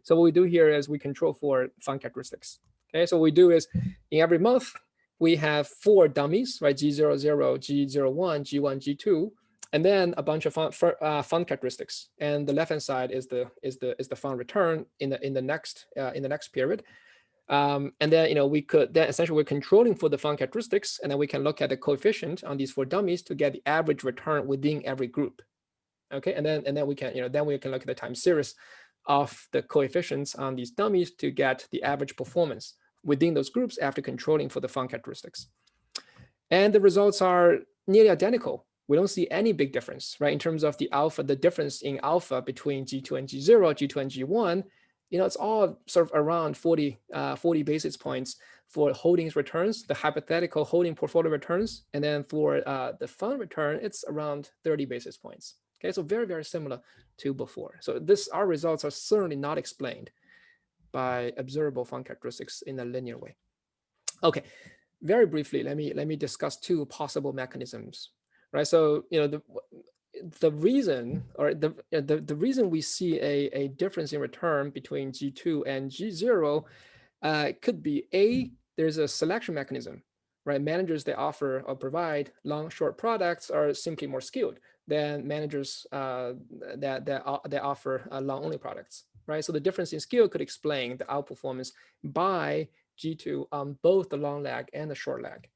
So what we do here is we control for fund characteristics. Okay, so what we do is in every month we have 4 dummies, right? G00, G01, G1, G2, and then a bunch of fund characteristics. And the left hand side is the fund return in the next period. And then we could then essentially we're controlling for the fund characteristics, and then we can look at the coefficient on these 4 dummies to get the average return within every group. Okay, and then we can then we can look at the time series of the coefficients on these dummies to get the average performance within those groups after controlling for the fund characteristics. And the results are nearly identical. We don't see any big difference, right? In terms of the alpha, the difference in alpha between G2 and G0, G2 and G1, it's all sort of around 40 basis points for holdings returns, the hypothetical holding portfolio returns, and then for the fund return, it's around 30 basis points. Okay, so very, very similar to before. So our results are certainly not explained by observable fund characteristics in a linear way. Okay, very briefly, let me discuss 2 possible mechanisms, right? So the reason we see a difference in return between G2 and G0 could be there's a selection mechanism, right? Managers that offer or provide long short products are simply more skilled than managers that offer long only products, right? So the difference in skill could explain the outperformance by G2 on both the long lag and the short lag.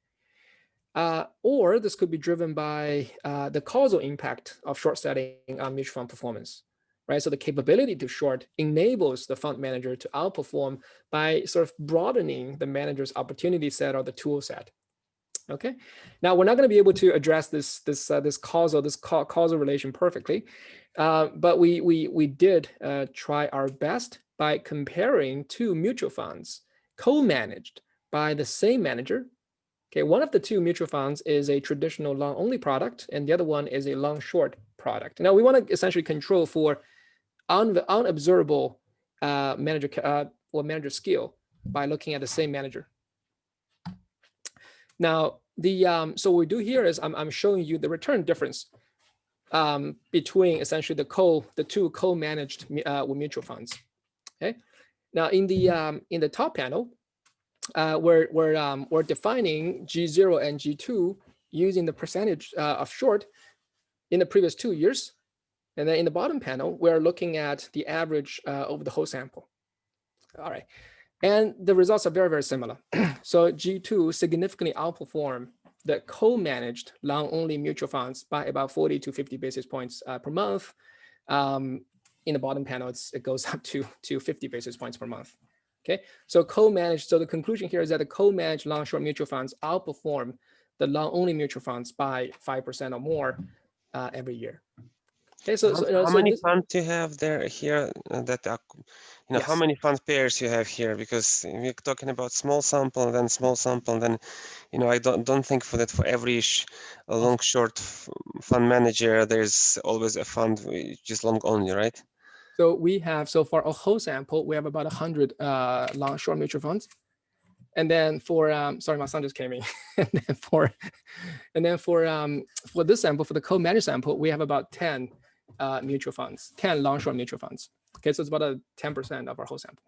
Or this could be driven by the causal impact of short selling on mutual fund performance, right? So the capability to short enables the fund manager to outperform by sort of broadening the manager's opportunity set or the tool set. Okay, now we're not going to be able to address this causal relation perfectly, but we did try our best by comparing 2 mutual funds co-managed by the same manager. Okay, one of the 2 mutual funds is a traditional long only product, and the other one is a long short product. Now we want to essentially control for unobservable manager skill by looking at the same manager. Now so what we do here is I'm showing you the return difference between essentially the 2 co-managed mutual funds. Okay, now in the top panel, we're defining G0 and G2 using the percentage of short in the previous 2 years. And then in the bottom panel, we're looking at the average over the whole sample. All right. And the results are very, very similar. So G2 significantly outperform the co-managed long-only mutual funds by about 40 to 50 basis points per month. In the bottom panel, it goes up to 50 basis points per month. Okay, so co-managed. So the conclusion here is that the co-managed long-short mutual funds outperform the long-only mutual funds by 5% or more every year. Okay, so how many funds do you have here that are, yes. How many fund pairs you have here? Because we're talking about small sample and then small sample, and then I don't think for every long short fund manager there's always a fund which is long only, right? So we have so far a whole sample. We have about 100 long short mutual funds. And then for sorry, my son just came in. and then for this sample, for the co-managed sample, we have about 10 mutual funds, 10 long-short mutual funds. Okay, so it's about 10% of our whole sample.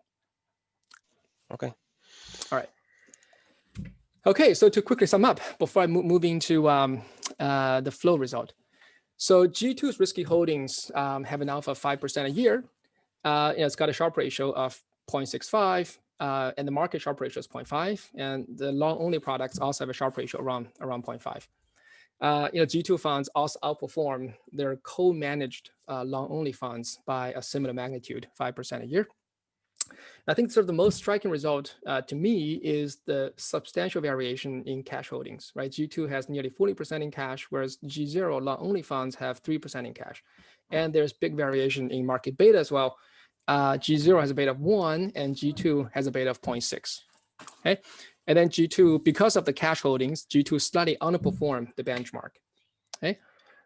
Okay. All right. Okay, so to quickly sum up before I move into the flow result. So G2's risky holdings have an alpha of 5% a year. It's got a Sharpe ratio of 0.65, and the market Sharpe ratio is 0.5, and the long-only products also have a Sharpe ratio around 0.5. G2 funds also outperform their co-managed long-only funds by a similar magnitude, 5% a year. I think sort of the most striking result to me is the substantial variation in cash holdings, right? G2 has nearly 40% in cash, whereas G0 long-only funds have 3% in cash. And there's big variation in market beta as well. G0 has a beta of 1 and G2 has a beta of 0.6. Okay, and then G2, because of the cash holdings, G2 slightly underperformed the benchmark. Okay,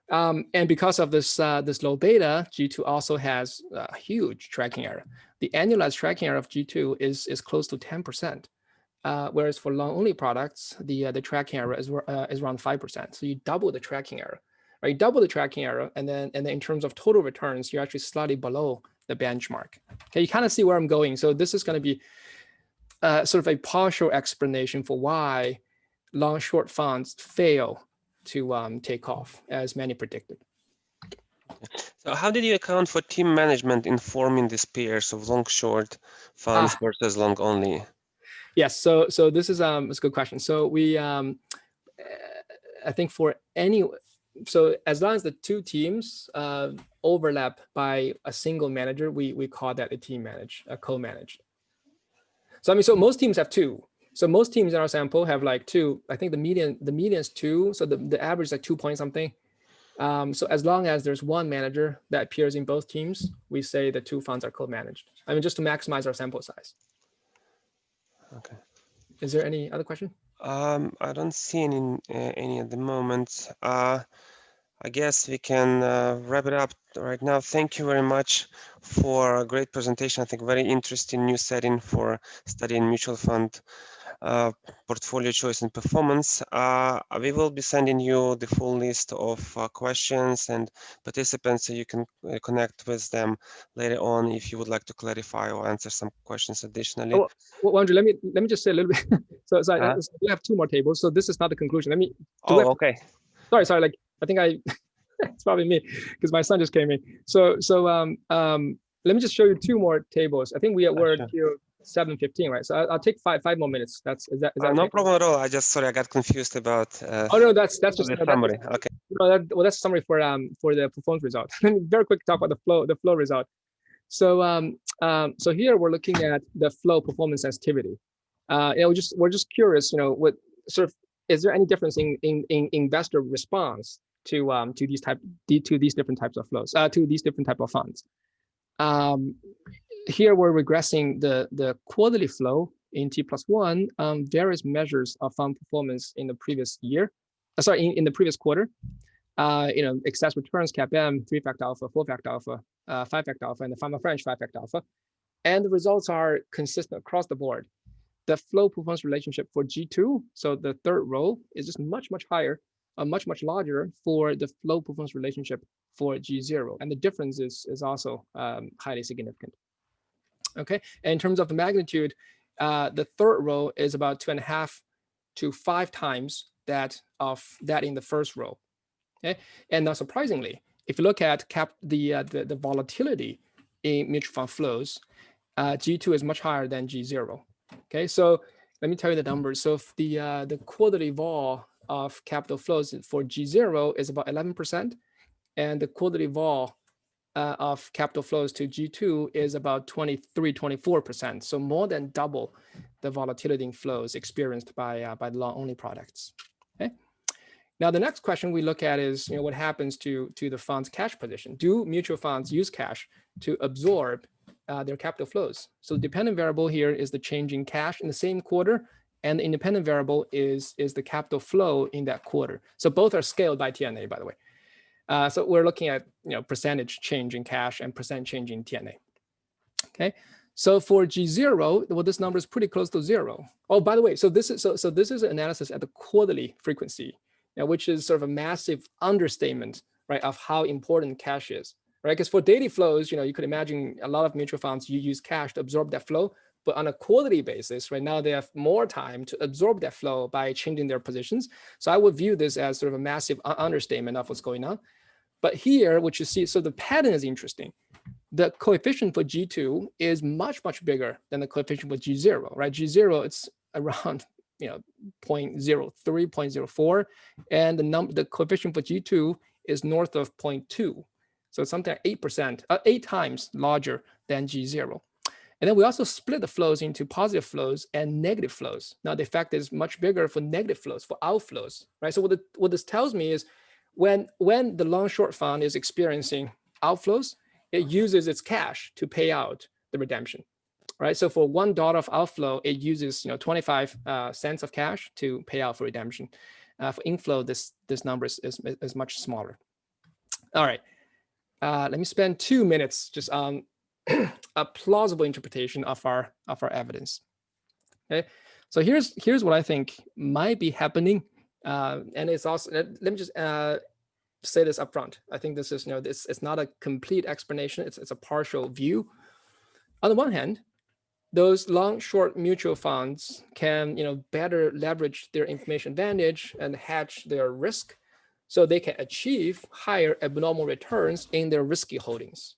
and because of this this low beta, G2 also has a huge tracking error. The annualized tracking error of G2 is close to 10%, whereas for long-only products, the tracking error is around 5%. So you double the tracking error, right? You double the tracking error, and then in terms of total returns, you're actually slightly below the benchmark. Okay, you kind of see where I'm going. So this is going to be sort of a partial explanation for why long-short funds fail to take off, as many predicted. So how did you account for team management in forming these pairs of long-short funds versus long-only? Yes, so this is it's a good question. So we, I think for so as long as the two teams overlap by a single manager, we call that a co-managed. So I mean, so most teams have two. So most teams in our sample have like two. I think the median is 2. So the average is like 2 point something. So as long as there's one manager that appears in both teams, we say the two funds are co-managed. I mean, just to maximize our sample size. Okay. Is there any other question? I don't see any at the moment. I guess we can wrap it up right now. Thank you very much for a great presentation. I think very interesting new setting for studying mutual fund portfolio choice and performance. We will be sending you the full list of questions and participants so you can connect with them later on if you would like to clarify or answer some questions additionally. Oh, well, Andrew, let me just say a little bit. so we have 2 more tables. So this is not the conclusion. Let me. Okay. Sorry. Like I think it's probably me because my son just came in. So let me just show you 2 more tables. I think we're here 7:15, right? So I'll take five more minutes. Is that no okay? problem at all. I got confused about. Oh no, that's just the summary. Okay. Well, that's a summary for the performance result. Let me very quick talk about the flow result. So so here we're looking at the flow performance sensitivity. We're just curious, what sort of is there any difference in investor response to these different types of flows, to these different type of funds. Here we're regressing the quarterly flow in T+1 various measures of fund performance in the previous year. In the previous quarter. Excess returns, CAPM, 3-factor alpha, 4-factor alpha, 5-factor alpha, and the final French 5-factor alpha. And the results are consistent across the board. The flow performance relationship for G2, so the third row, is just much higher, much larger for the flow performance relationship for G0. And the difference is also highly significant. Okay, and in terms of the magnitude, the third row is about 2.5 to 5 times that in the first row. Okay, and not surprisingly, if you look at the volatility in mutual fund flows, G2 is much higher than G0. Okay, so let me tell you the numbers. So if the quarterly vol of capital flows for G0 is about 11%, and the quarterly vol of capital flows to G2 is about 24%. So more than double the volatility in flows experienced by the long-only products. Okay. Now, the next question we look at is, what happens to the fund's cash position? Do mutual funds use cash to absorb their capital flows? So the dependent variable here is the change in cash in the same quarter, and the independent variable is the capital flow in that quarter. So both are scaled by TNA, by the way. So we're looking at percentage change in cash and percent change in TNA. Okay, So for G0, well, this number is pretty close to 0. Oh, by the way, so this is an analysis at the quarterly frequency, which is sort of a massive understatement, right, of how important cash is, right? Because for daily flows, you could imagine a lot of mutual funds, you use cash to absorb that flow, but on a quarterly basis, right now they have more time to absorb that flow by changing their positions. So I would view this as sort of a massive understatement of what's going on. But here, what you see, so the pattern is interesting. The coefficient for G2 is much, much bigger than the coefficient for G0, right? G0, it's around 0.03, 0.04, and the coefficient for G2 is north of 0.2. So it's something like 8%, 8 times larger than G0. And then we also split the flows into positive flows and negative flows. Now the effect is much bigger for negative flows, for outflows, right? So what this tells me is when the long short fund is experiencing outflows, it uses its cash to pay out the redemption, right? So for $1 of outflow, it uses 25 cents of cash to pay out for redemption. For inflow, this number is much smaller. All right, let me spend 2 minutes just on a plausible interpretation of our evidence. Okay, so here's what I think might be happening, and it's also, let me just say this up front. I think this is it's not a complete explanation. It's a partial view. On the one hand, those long short mutual funds can better leverage their information advantage and hedge their risk, so they can achieve higher abnormal returns in their risky holdings.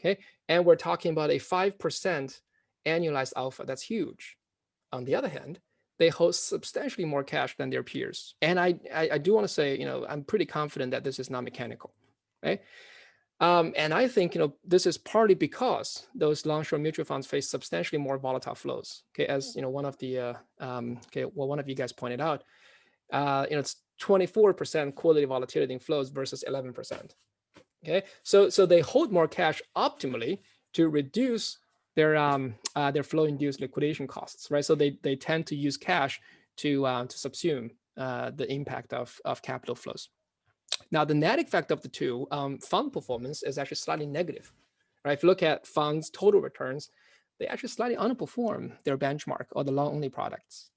Okay, and we're talking about a 5% annualized alpha. That's huge. On the other hand, they hold substantially more cash than their peers. And I do want to say, I'm pretty confident that this is not mechanical, right? And I think, this is partly because those long-short mutual funds face substantially more volatile flows. Okay, as one of the one of you guys pointed out, it's 24% quarterly volatility in flows versus 11%. Okay, so they hold more cash optimally to reduce their flow-induced liquidation costs, right? So they tend to use cash to subsume the impact of capital flows. Now, the net effect of the two, fund performance is actually slightly negative, right? If you look at funds' total returns, they actually slightly underperform their benchmark or the long-only products.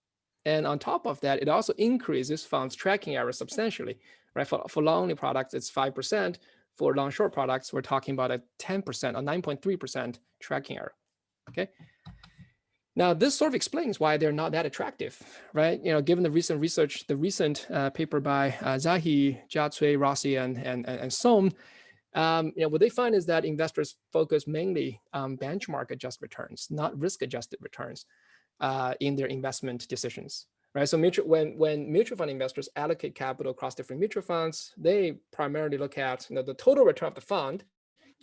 And on top of that, it also increases funds' tracking error substantially, right? For long-only products, it's 5%. For long-short products, we're talking about a 10% or 9.3% tracking error. Okay. Now, this sort of explains why they're not that attractive, right? Given the recent research, the recent paper by Zahi, Jiacui, Rossi, and Song, what they find is that investors focus mainly on benchmark-adjusted returns, not risk-adjusted returns in their investment decisions, right? So when mutual fund investors allocate capital across different mutual funds, they primarily look at the total return of the fund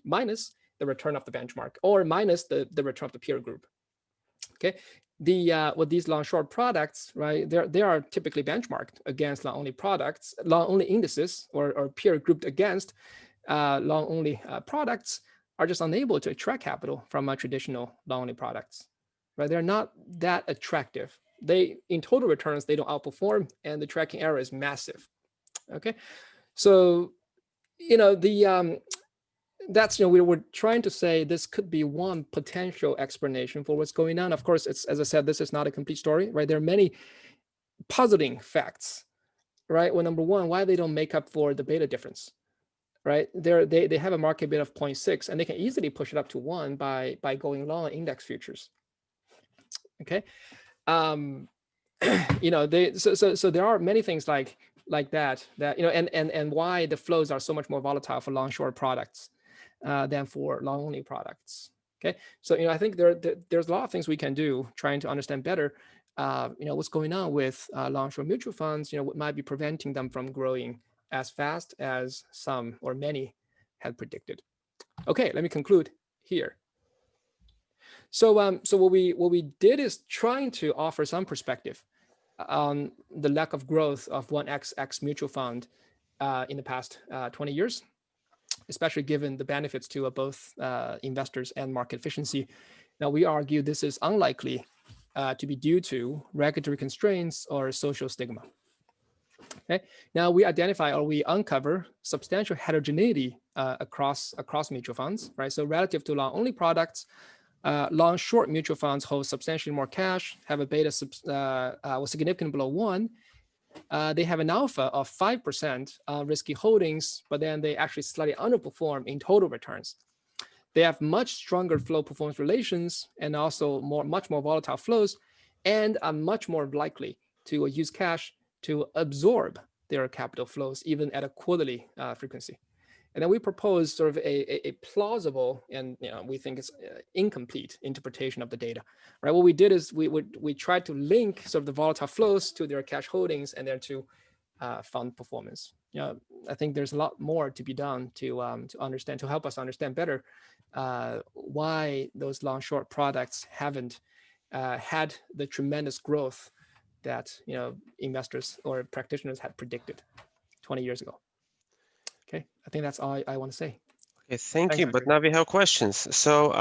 minus the return of the benchmark, or minus the return of the peer group. Okay, with these long short products, right? They are typically benchmarked against long only products, long only indices, or peer grouped against long only products are just unable to attract capital from traditional long only products, right? They're not that attractive. They, in total returns, they don't outperform, and the tracking error is massive. Okay, so that's we were trying to say this could be one potential explanation for what's going on. Of course, it's, as I said, this is not a complete story, right? There are many puzzling facts, right? Well, number one, why they don't make up for the beta difference, right? They have a market beta of 0.6, and they can easily push it up to 1 by going long on index futures. Okay, so there are many things like that and why the flows are so much more volatile for long short products than for long only products. Okay, so I think there's a lot of things we can do trying to understand better what's going on with long short mutual funds, what might be preventing them from growing as fast as some or many had predicted. Okay, let me conclude here. So what we did is trying to offer some perspective on the lack of growth of 1XX mutual fund in the past 20 years, especially given the benefits to both investors and market efficiency. Now, we argue this is unlikely to be due to regulatory constraints or social stigma. Okay. Now, we identify or we uncover substantial heterogeneity across mutual funds, right? So relative to long-only products, Long-short mutual funds hold substantially more cash, have a beta significantly below 1. They have an alpha of 5% risky holdings, but then they actually slightly underperform in total returns. They have much stronger flow performance relations and also much more volatile flows, and are much more likely to use cash to absorb their capital flows, even at a quarterly frequency. And then we propose sort of a plausible and we think it's incomplete interpretation of the data, right? What we did is we tried to link sort of the volatile flows to their cash holdings and then to fund performance. I think there's a lot more to be done to understand, to help us understand better why those long-short products haven't had the tremendous growth that investors or practitioners had predicted 20 years ago. Okay, I think that's all I want to say. Okay, thank Thanks, you. But Andrew. now we have questions. So